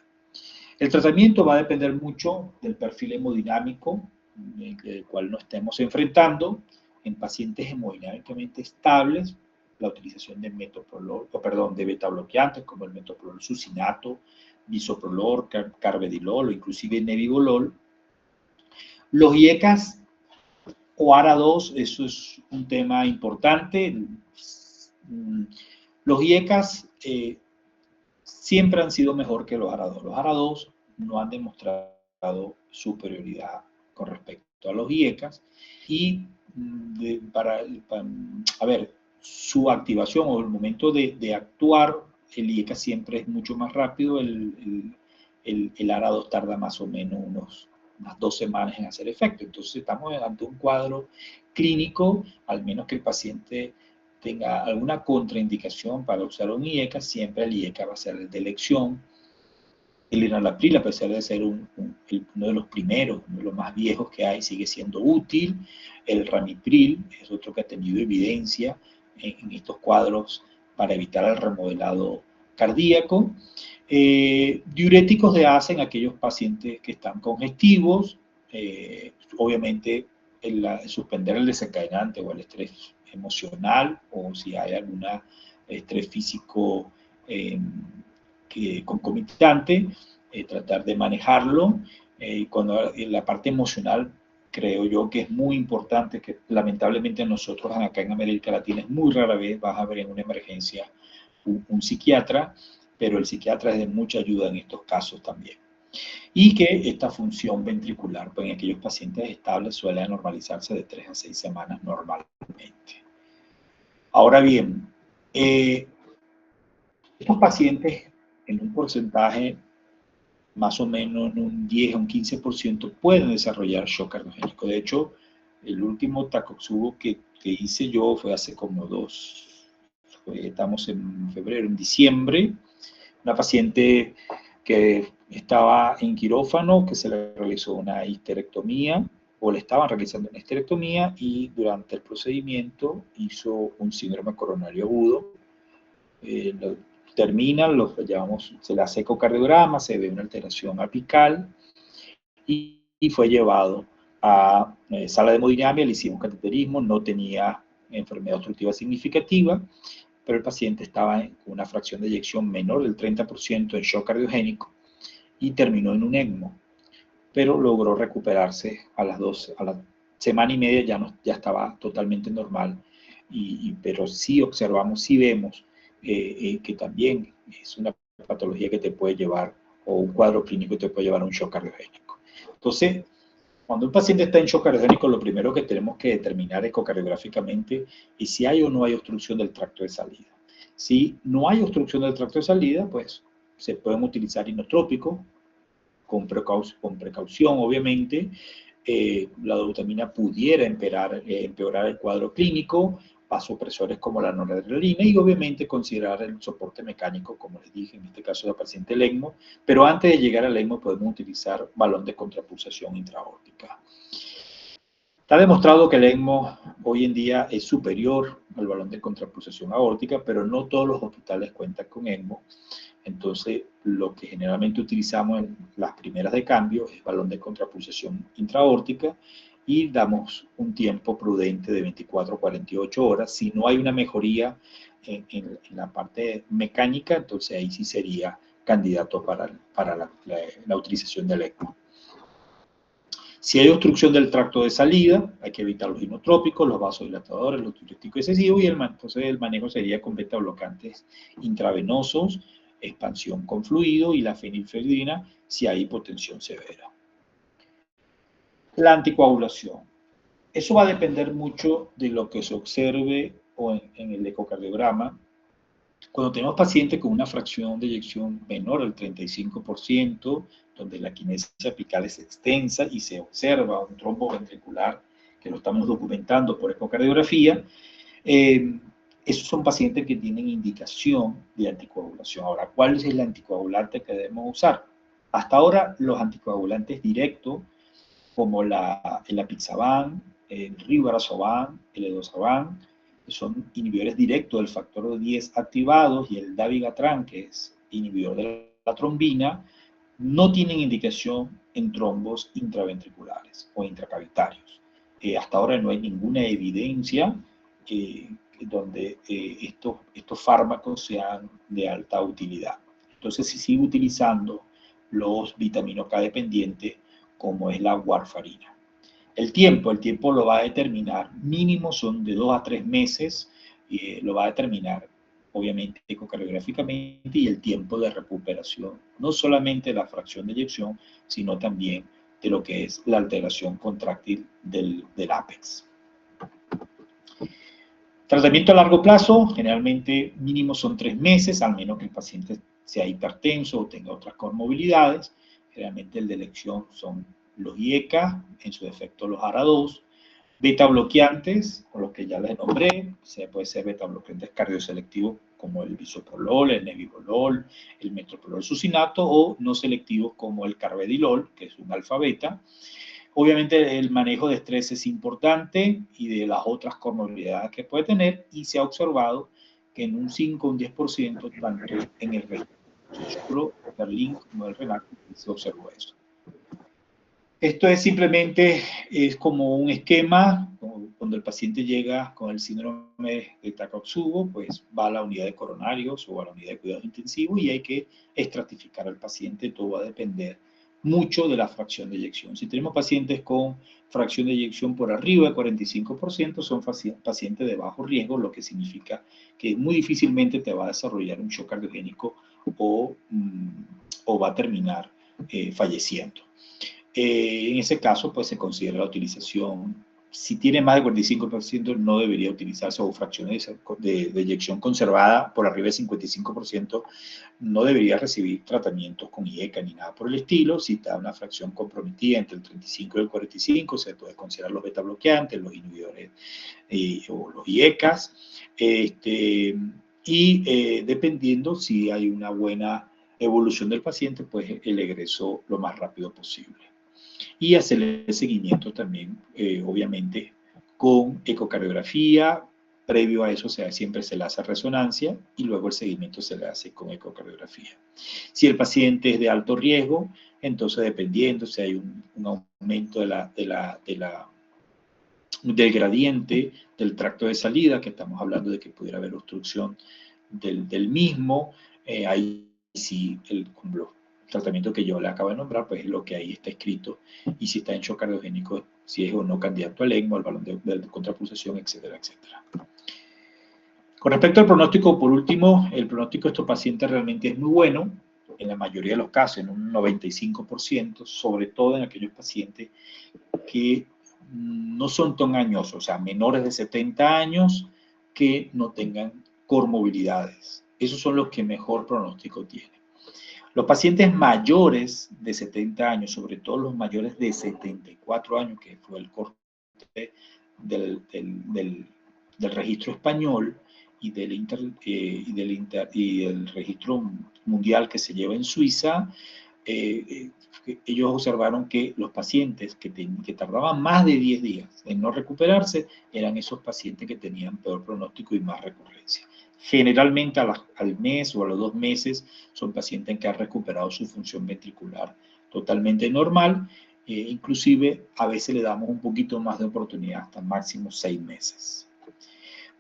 S2: El tratamiento va a depender mucho del perfil hemodinámico del cual nos estemos enfrentando. En pacientes hemodinámicamente estables, la utilización de de beta-bloqueantes como el metoprolol succinato, bisoprolol, carvedilol o inclusive nebivolol. Los IECAS o ARA2, eso es un tema importante. Los IECAS siempre han sido mejor que los ARA2. Los ARA2 no han demostrado superioridad con respecto a los IECAS, y su activación o el momento de actuar, el IECA siempre es mucho más rápido. El ARA2 tarda más o menos unas 2 semanas en hacer efecto. Entonces estamos ante un cuadro clínico, al menos que el paciente tenga alguna contraindicación para usar un IECA, siempre el IECA va a ser el de elección. El enalapril, a pesar de ser uno de los primeros, uno de los más viejos que hay, sigue siendo útil. El ramipril es otro que ha tenido evidencia en estos cuadros para evitar el remodelado cardíaco. Diuréticos de ACE en aquellos pacientes que están congestivos. Obviamente, suspender el desencadenante o el estrés emocional, o si hay algún estrés físico concomitante, tratar de manejarlo. Cuando la parte emocional, creo yo que es muy importante, que lamentablemente nosotros acá en América Latina es muy rara vez vas a ver en una emergencia un psiquiatra, pero el psiquiatra es de mucha ayuda en estos casos también. Y que esta función ventricular, pues en aquellos pacientes estables suele normalizarse de 3 a 6 semanas normalmente. Ahora bien, Estos pacientes, en un porcentaje más o menos en un 10 o un 15%, pueden desarrollar shock cardiogénico. De hecho, el último Takotsubo que hice yo fue hace como estamos en febrero, en diciembre, una paciente que estaba en quirófano, que se le realizó una histerectomía, o le estaban realizando una histerectomía, y durante el procedimiento hizo un síndrome coronario agudo. Terminan, se le hace ecocardiograma, se ve una alteración apical, y fue llevado a sala de hemodinamia, le hicimos cateterismo, no tenía enfermedad obstructiva significativa, pero el paciente estaba con una fracción de eyección menor del 30% en shock cardiogénico y terminó en un ECMO, pero logró recuperarse a la semana y media, ya estaba totalmente normal, pero sí observamos, sí vemos que también es una patología que te puede llevar, o un cuadro clínico que te puede llevar a un shock cardiogénico. Entonces, cuando un paciente está en shock cardiogénico, lo primero que tenemos que determinar ecocardiográficamente es si hay o no hay obstrucción del tracto de salida. Si no hay obstrucción del tracto de salida, pues se pueden utilizar inotrópicos con precaución, obviamente. La dobutamina pudiera empeorar el cuadro clínico, vasopresores como la noradrenalina, y obviamente considerar el soporte mecánico, como les dije, en este caso la paciente el ECMO, pero antes de llegar al ECMO podemos utilizar balón de contrapulsación intraórtica. Está demostrado que el ECMO hoy en día es superior al balón de contrapulsación aórtica, pero no todos los hospitales cuentan con ECMO. Entonces, lo que generalmente utilizamos en las primeras de cambio es balón de contrapulsación intraórtica, y damos un tiempo prudente de 24 a 48 horas. Si no hay una mejoría en la parte mecánica, entonces ahí sí sería candidato para la utilización del ECMO. Si hay obstrucción del tracto de salida, hay que evitar los inotrópicos, los vasodilatadores, los diuréticos excesivos, y entonces el manejo sería con beta-blocantes intravenosos, expansión con fluido, y la fenilfedrina si hay hipotensión severa. La anticoagulación. Eso va a depender mucho de lo que se observe en el ecocardiograma. Cuando tenemos pacientes con una fracción de eyección menor al 35%, donde la quinesia apical es extensa y se observa un trombo ventricular, que lo estamos documentando por ecocardiografía, esos son pacientes que tienen indicación de anticoagulación. Ahora, ¿cuál es el anticoagulante que debemos usar? Hasta ahora, los anticoagulantes directos, como el apixaban, el rivaroxaban, el edoxaban, que son inhibidores directos del factor 10 activados, y el dabigatran, que es inhibidor de la trombina, no tienen indicación en trombos intraventriculares o intracavitarios. Hasta ahora no hay ninguna evidencia donde estos fármacos sean de alta utilidad. Entonces se sigue utilizando los vitamina K dependientes, como es la warfarina. El tiempo lo va a determinar, mínimo son de 2 a 3 meses, lo va a determinar obviamente ecocardiográficamente, y el tiempo de recuperación, no solamente de la fracción de eyección, sino también de lo que es la alteración contráctil del ápex. Tratamiento a largo plazo, generalmente mínimo son 3 meses, al menos que el paciente sea hipertenso o tenga otras comorbilidades. Generalmente el de elección son los IECA, en su defecto los ARA2, beta bloqueantes, con los que ya les nombré, puede ser beta bloqueantes cardioselectivos como el bisoprolol, el nebivolol, el metoprolol succinato, o no selectivos como el carvedilol, que es un alfa-beta. Obviamente el manejo de estrés es importante, y de las otras comorbilidades que puede tener, y se ha observado que en un 5 o un 10%, tanto en el registro Berlín como el RENAC, se observó eso. Esto es simplemente como un esquema. Cuando el paciente llega con el síndrome de Takotsubo, pues va a la unidad de coronarios o a la unidad de cuidados intensivos, y hay que estratificar al paciente. Todo va a depender mucho de la fracción de eyección. Si tenemos pacientes con fracción de eyección por arriba de 45%, son pacientes de bajo riesgo, lo que significa que muy difícilmente te va a desarrollar un shock cardiogénico o va a terminar falleciendo. En ese caso, pues se considera la utilización si tiene más de 45%, no debería utilizarse, o fracciones de eyección conservada por arriba de 55%, no debería recibir tratamientos con IECA ni nada por el estilo. Si está una fracción comprometida entre el 35 y el 45, se puede considerar los beta bloqueantes, los inhibidores o los IECAs. Dependiendo si hay una buena evolución del paciente, pues el egreso lo más rápido posible. Y hacerle seguimiento también, obviamente, con ecocardiografía. Previo a eso siempre se le hace resonancia y luego el seguimiento se le hace con ecocardiografía. Si el paciente es de alto riesgo, entonces dependiendo si hay un aumento del gradiente del tracto de salida, que estamos hablando de que pudiera haber obstrucción del mismo, ahí sí el tratamiento que yo le acabo de nombrar, pues es lo que ahí está escrito, y si está en shock cardiogénico, si es o no candidato al ECMO, al balón de contrapulsación, etcétera, etcétera. Con respecto al pronóstico, por último, el pronóstico de estos pacientes realmente es muy bueno, en la mayoría de los casos, en un 95%, sobre todo en aquellos pacientes que no son tan añosos, o sea, menores de 70 años que no tengan comorbilidades. Esos son los que mejor pronóstico tienen. Los pacientes mayores de 70 años, sobre todo los mayores de 74 años, que fue el corte del registro español y del registro mundial que se lleva en Suiza, ellos observaron que los pacientes que tardaban más de 10 días en no recuperarse eran esos pacientes que tenían peor pronóstico y más recurrencia. Generalmente al mes o a los 2 meses son pacientes que han recuperado su función ventricular totalmente normal, inclusive a veces le damos un poquito más de oportunidad, hasta máximo 6 meses.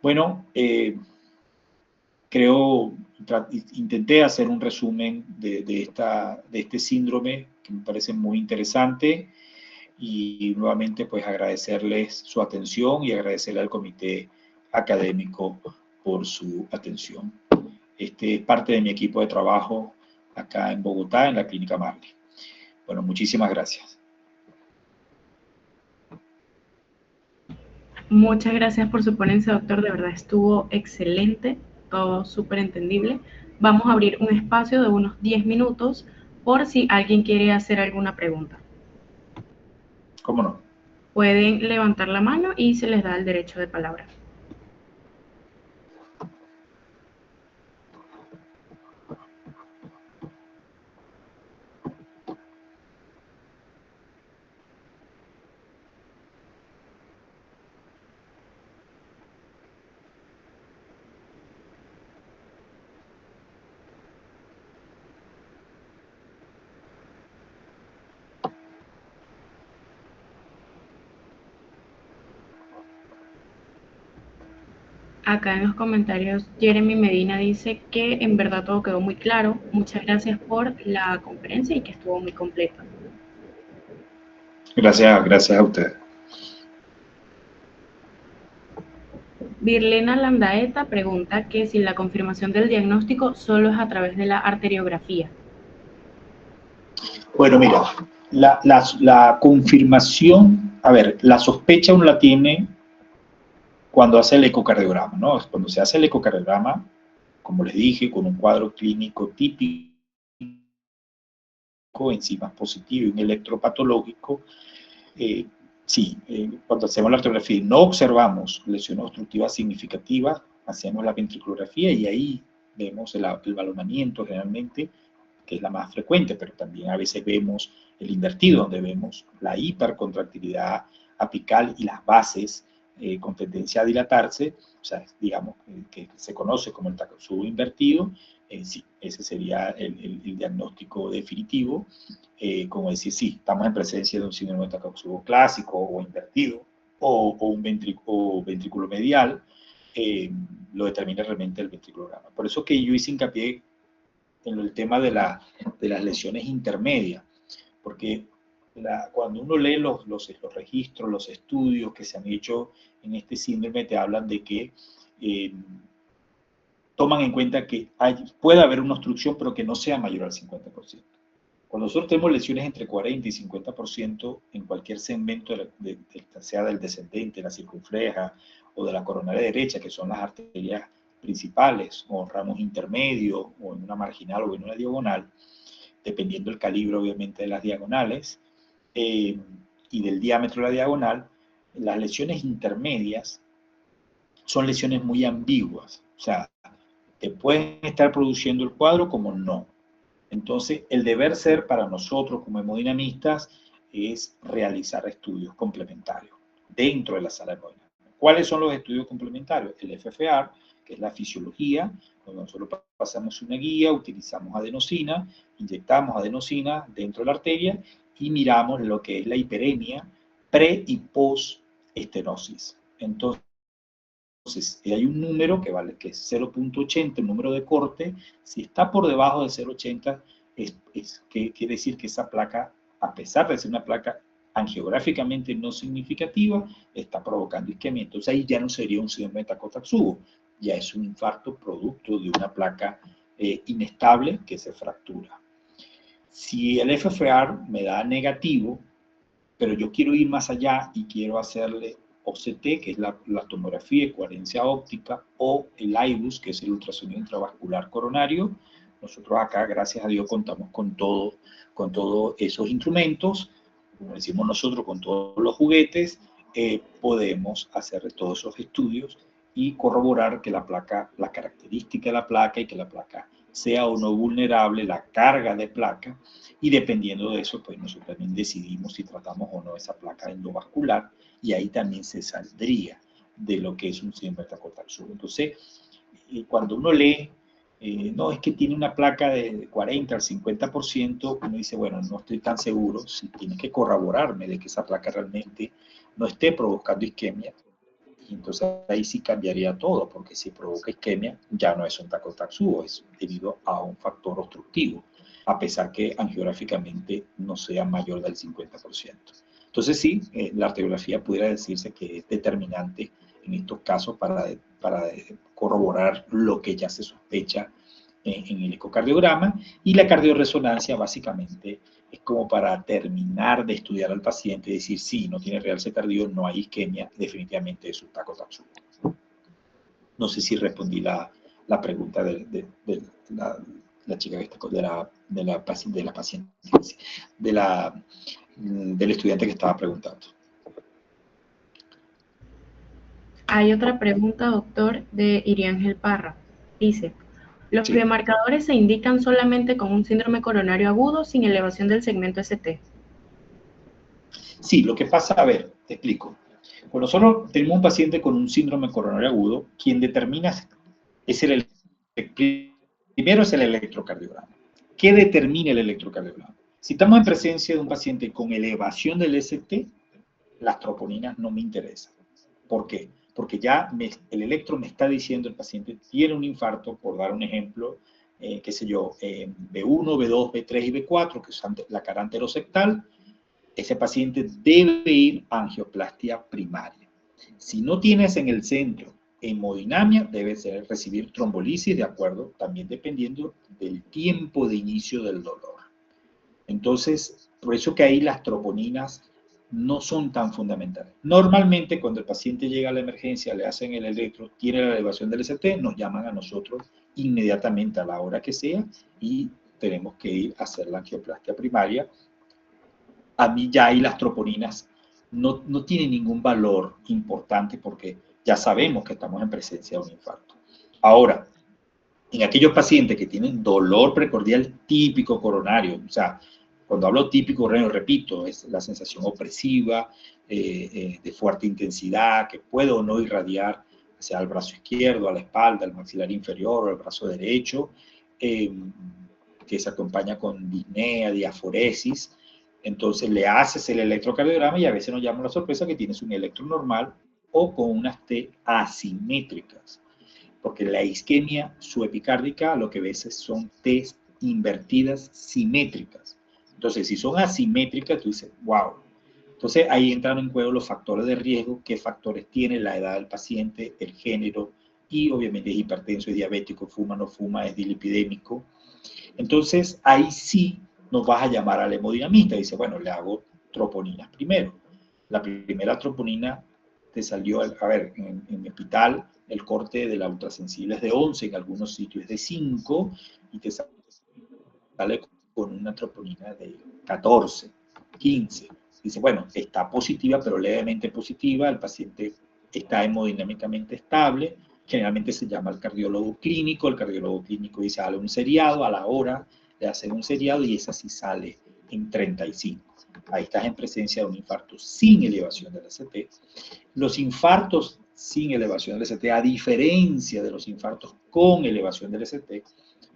S2: Bueno, intenté hacer un resumen de este síndrome que me parece muy interesante, y nuevamente pues agradecerles su atención y agradecerle al comité académico por su atención. Este es parte de mi equipo de trabajo acá en Bogotá, en la Clínica Marley. Bueno, muchísimas gracias.
S1: Muchas gracias por su ponencia, doctor. De verdad estuvo excelente, todo súper entendible. Vamos a abrir un espacio de unos 10 minutos por si alguien quiere hacer alguna pregunta.
S2: ¿Cómo no?
S1: Pueden levantar la mano y se les da el derecho de palabra. Acá en los comentarios, Jeremy Medina dice que en verdad todo quedó muy claro. Muchas gracias por la conferencia y que estuvo muy completa.
S2: Gracias a usted.
S1: Virlena Landaeta pregunta que si la confirmación del diagnóstico solo es a través de la arteriografía.
S2: Bueno, mira, la confirmación, a ver, la sospecha uno la tiene cuando hace el ecocardiograma, ¿no? Cuando se hace el ecocardiograma, como les dije, con un cuadro clínico típico, enzimas positivas y un electropatológico, sí, cuando hacemos la arteriografía y no observamos lesiones obstructivas significativas, hacemos la ventriculografía y ahí vemos el balonamiento generalmente, que es la más frecuente, pero también a veces vemos el invertido, donde vemos la hipercontractilidad apical y las bases con tendencia a dilatarse, o sea, digamos que se conoce como el Takotsubo invertido. Sí, ese sería el diagnóstico definitivo. Como decir, sí, estamos en presencia de un síndrome de Takotsubo clásico o invertido, o un ventrículo medial, lo determina realmente el ventriculograma. Por eso que yo hice hincapié en el tema de las lesiones intermedias, porque cuando uno lee los registros, los estudios que se han hecho en este síndrome, te hablan de que toman en cuenta que puede haber una obstrucción, pero que no sea mayor al 50%. Cuando nosotros tenemos lesiones entre 40 y 50% en cualquier segmento, sea del descendente, la circunfleja o de la coronaria derecha, que son las arterias principales, o ramos intermedios, o en una marginal o en una diagonal, dependiendo del calibre, obviamente, de las diagonales y del diámetro de la diagonal, las lesiones intermedias son lesiones muy ambiguas. O sea, te pueden estar produciendo el cuadro como no. Entonces, el deber ser para nosotros como hemodinamistas es realizar estudios complementarios dentro de la sala de hemodinamia. ¿Cuáles son los estudios complementarios? El FFR, que es la fisiología, donde nosotros pasamos una guía, utilizamos adenosina, inyectamos adenosina dentro de la arteria y miramos lo que es la hiperemia pre y post estenosis. Entonces, hay un número que vale, que es 0.80, el número de corte. Si está por debajo de 0.80, quiere decir que esa placa, a pesar de ser una placa angiográficamente no significativa, está provocando isquemia. Entonces ahí ya no sería un síndrome de Takotsubo, ya es un infarto producto de una placa inestable que se fractura. Si el FFR me da negativo, pero yo quiero ir más allá y quiero hacerle OCT, que es la tomografía de coherencia óptica, o el IBUS, que es el ultrasonido intravascular coronario. Nosotros acá, gracias a Dios, contamos con todos esos instrumentos, como decimos nosotros, con todos los juguetes, podemos hacer todos esos estudios y corroborar que la placa, la característica de la placa y que la placa sea o no vulnerable, la carga de placa, y dependiendo de eso, pues nosotros también decidimos si tratamos o no esa placa endovascular, y ahí también se saldría de lo que es un síndrome de Takotsubo. Entonces, cuando uno lee, no, es que tiene una placa de 40 al 50%, uno dice, bueno, no estoy tan seguro, si tienes que corroborarme de que esa placa realmente no esté provocando isquemia, y entonces ahí sí cambiaría todo, porque si provoca isquemia ya no es un Takotsubo, es debido a un factor obstructivo, a pesar que angiográficamente no sea mayor del 50%. Entonces sí, la arteriografía pudiera decirse que es determinante en estos casos para corroborar lo que ya se sospecha en el ecocardiograma, y la cardioresonancia básicamente es como para terminar de estudiar al paciente y decir, sí, no tiene realce cardíaco, no hay isquemia, definitivamente es un Takotsubo. No sé si respondí la pregunta de la chica que está, del estudiante que estaba preguntando.
S1: Hay otra pregunta, doctor, de Iriángel Parra. Dice, ¿los biomarcadores se indican solamente con un síndrome coronario agudo sin elevación del segmento ST?
S2: Sí, lo que pasa, a ver, te explico. Cuando nosotros tenemos un paciente con un síndrome coronario agudo, quien determina es primero es el electrocardiograma. ¿Qué determina el electrocardiograma? Si estamos en presencia de un paciente con elevación del ST, las troponinas no me interesan. ¿Por qué? Porque ya el electro me está diciendo el paciente tiene un infarto, por dar un ejemplo, qué sé yo, B1, B2, B3 y B4, que es la cara anteroseptal. Ese paciente debe ir a angioplastia primaria. Si no tienes en el centro hemodinamia, debe recibir trombolisis, de acuerdo, también dependiendo del tiempo de inicio del dolor. Entonces, por eso que ahí las troponinas no son tan fundamentales. Normalmente, cuando el paciente llega a la emergencia, le hacen el electro, tiene la elevación del ST, nos llaman a nosotros inmediatamente a la hora que sea y tenemos que ir a hacer la angioplastia primaria. A mí ya ahí las troponinas no tienen ningún valor importante porque ya sabemos que estamos en presencia de un infarto. Ahora, en aquellos pacientes que tienen dolor precordial típico coronario, o sea, cuando hablo típico coronario, repito, es la sensación opresiva, de fuerte intensidad, que puede o no irradiar hacia el brazo izquierdo, a la espalda, al maxilar inferior o al brazo derecho, que se acompaña con disnea, diaforesis. Entonces le haces el electrocardiograma y a veces nos llama la sorpresa que tienes un electro normal o con unas T asimétricas. Porque la isquemia subepicárdica lo que ves son T's invertidas simétricas. Entonces, si son asimétricas, tú dices, wow. Entonces, ahí entran en juego los factores de riesgo, qué factores tiene la edad del paciente, el género, y obviamente es hipertenso, es diabético, fuma, no fuma, es dilipidémico. Entonces, ahí sí no vas a llamar al hemodinamista. Dice, bueno, le hago troponinas primero. La primera troponina te salió, a ver, en mi hospital el corte de la ultrasensible es de 11, en algunos sitios es de 5, y te sale con una troponina de 14, 15. Dice, bueno, está positiva, pero levemente positiva, el paciente está hemodinámicamente estable, generalmente se llama al cardiólogo clínico, el cardiólogo clínico dice, dale un seriado, a la hora de hacer un seriado, y esa sí sale en 35. Ahí estás en presencia de un infarto sin elevación del ST. Los infartos sin elevación del ST, a diferencia de los infartos con elevación del ST,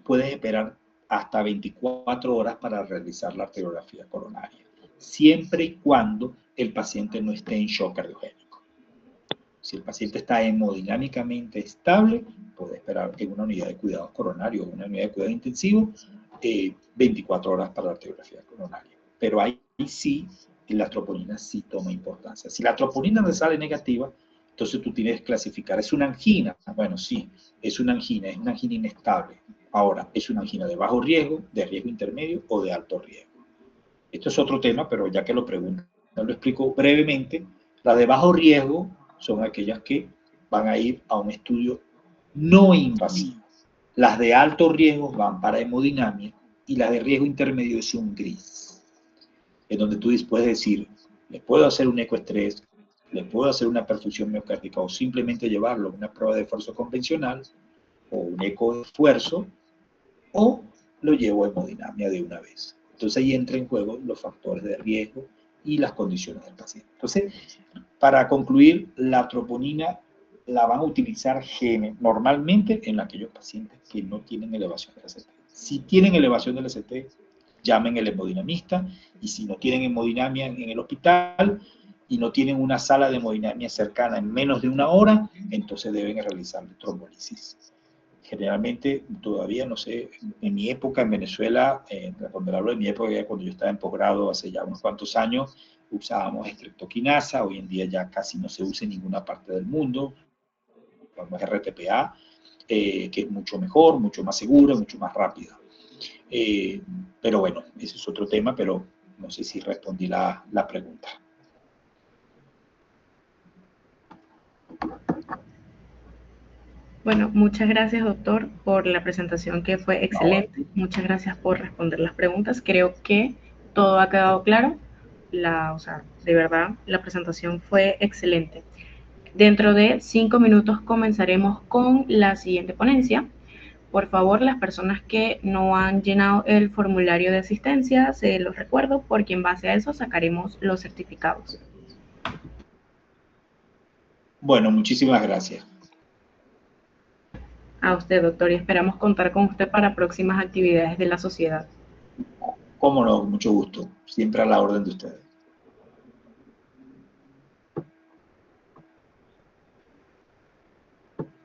S2: puedes esperar hasta 24 horas para realizar la arteriografía coronaria, siempre y cuando el paciente no esté en shock cardiogénico. Si el paciente está hemodinámicamente estable, puede esperar en una unidad de cuidados coronarios o una unidad de cuidados intensivos 24 horas para la arteriografía coronaria. Pero ahí sí, la troponina sí toma importancia. Si la troponina te sale negativa, entonces tú tienes que clasificar, ¿es una angina? Bueno, sí, es una angina inestable. Ahora, ¿es una angina de bajo riesgo, de riesgo intermedio o de alto riesgo? Esto es otro tema, pero ya que lo preguntan, lo explico brevemente. Las de bajo riesgo son aquellas que van a ir a un estudio no invasivo. Las de alto riesgo van para hemodinamia y las de riesgo intermedio es un gris, en donde tú puedes decir, le puedo hacer un ecoestrés, le puedo hacer una perfusión miocárdica o simplemente llevarlo a una prueba de esfuerzo convencional o un eco de esfuerzo, o lo llevo a hemodinamia de una vez. Entonces ahí entra en juego los factores de riesgo y las condiciones del paciente. Entonces, para concluir, la troponina la van a utilizar normalmente en aquellos pacientes que no tienen elevación del ST. Si tienen elevación del ST, llamen al hemodinamista, y si no tienen hemodinamia en el hospital y no tienen una sala de hemodinamia cercana en menos de una hora, entonces deben realizar trombolisis. Generalmente, todavía, no sé, en mi época en Venezuela, cuando hablo de mi época, cuando yo estaba en posgrado, hace ya unos cuantos años, usábamos estreptoquinasa. Hoy en día ya casi no se usa en ninguna parte del mundo. Usamos RTPA, que es mucho mejor, mucho más segura, mucho más rápida. Pero bueno, ese es otro tema, pero no sé si respondí la pregunta.
S1: Bueno, muchas gracias, doctor, por la presentación, que fue excelente. Muchas gracias por responder las preguntas. Creo que todo ha quedado claro. O sea, de verdad, la presentación fue excelente. Dentro de 5 minutos comenzaremos con la siguiente ponencia. Por favor, las personas que no han llenado el formulario de asistencia, se los recuerdo, porque en base a eso sacaremos los certificados.
S2: Bueno, muchísimas gracias.
S1: A usted, doctor, y esperamos contar con usted para próximas actividades de la sociedad.
S2: Cómo no, mucho gusto. Siempre a la orden de ustedes.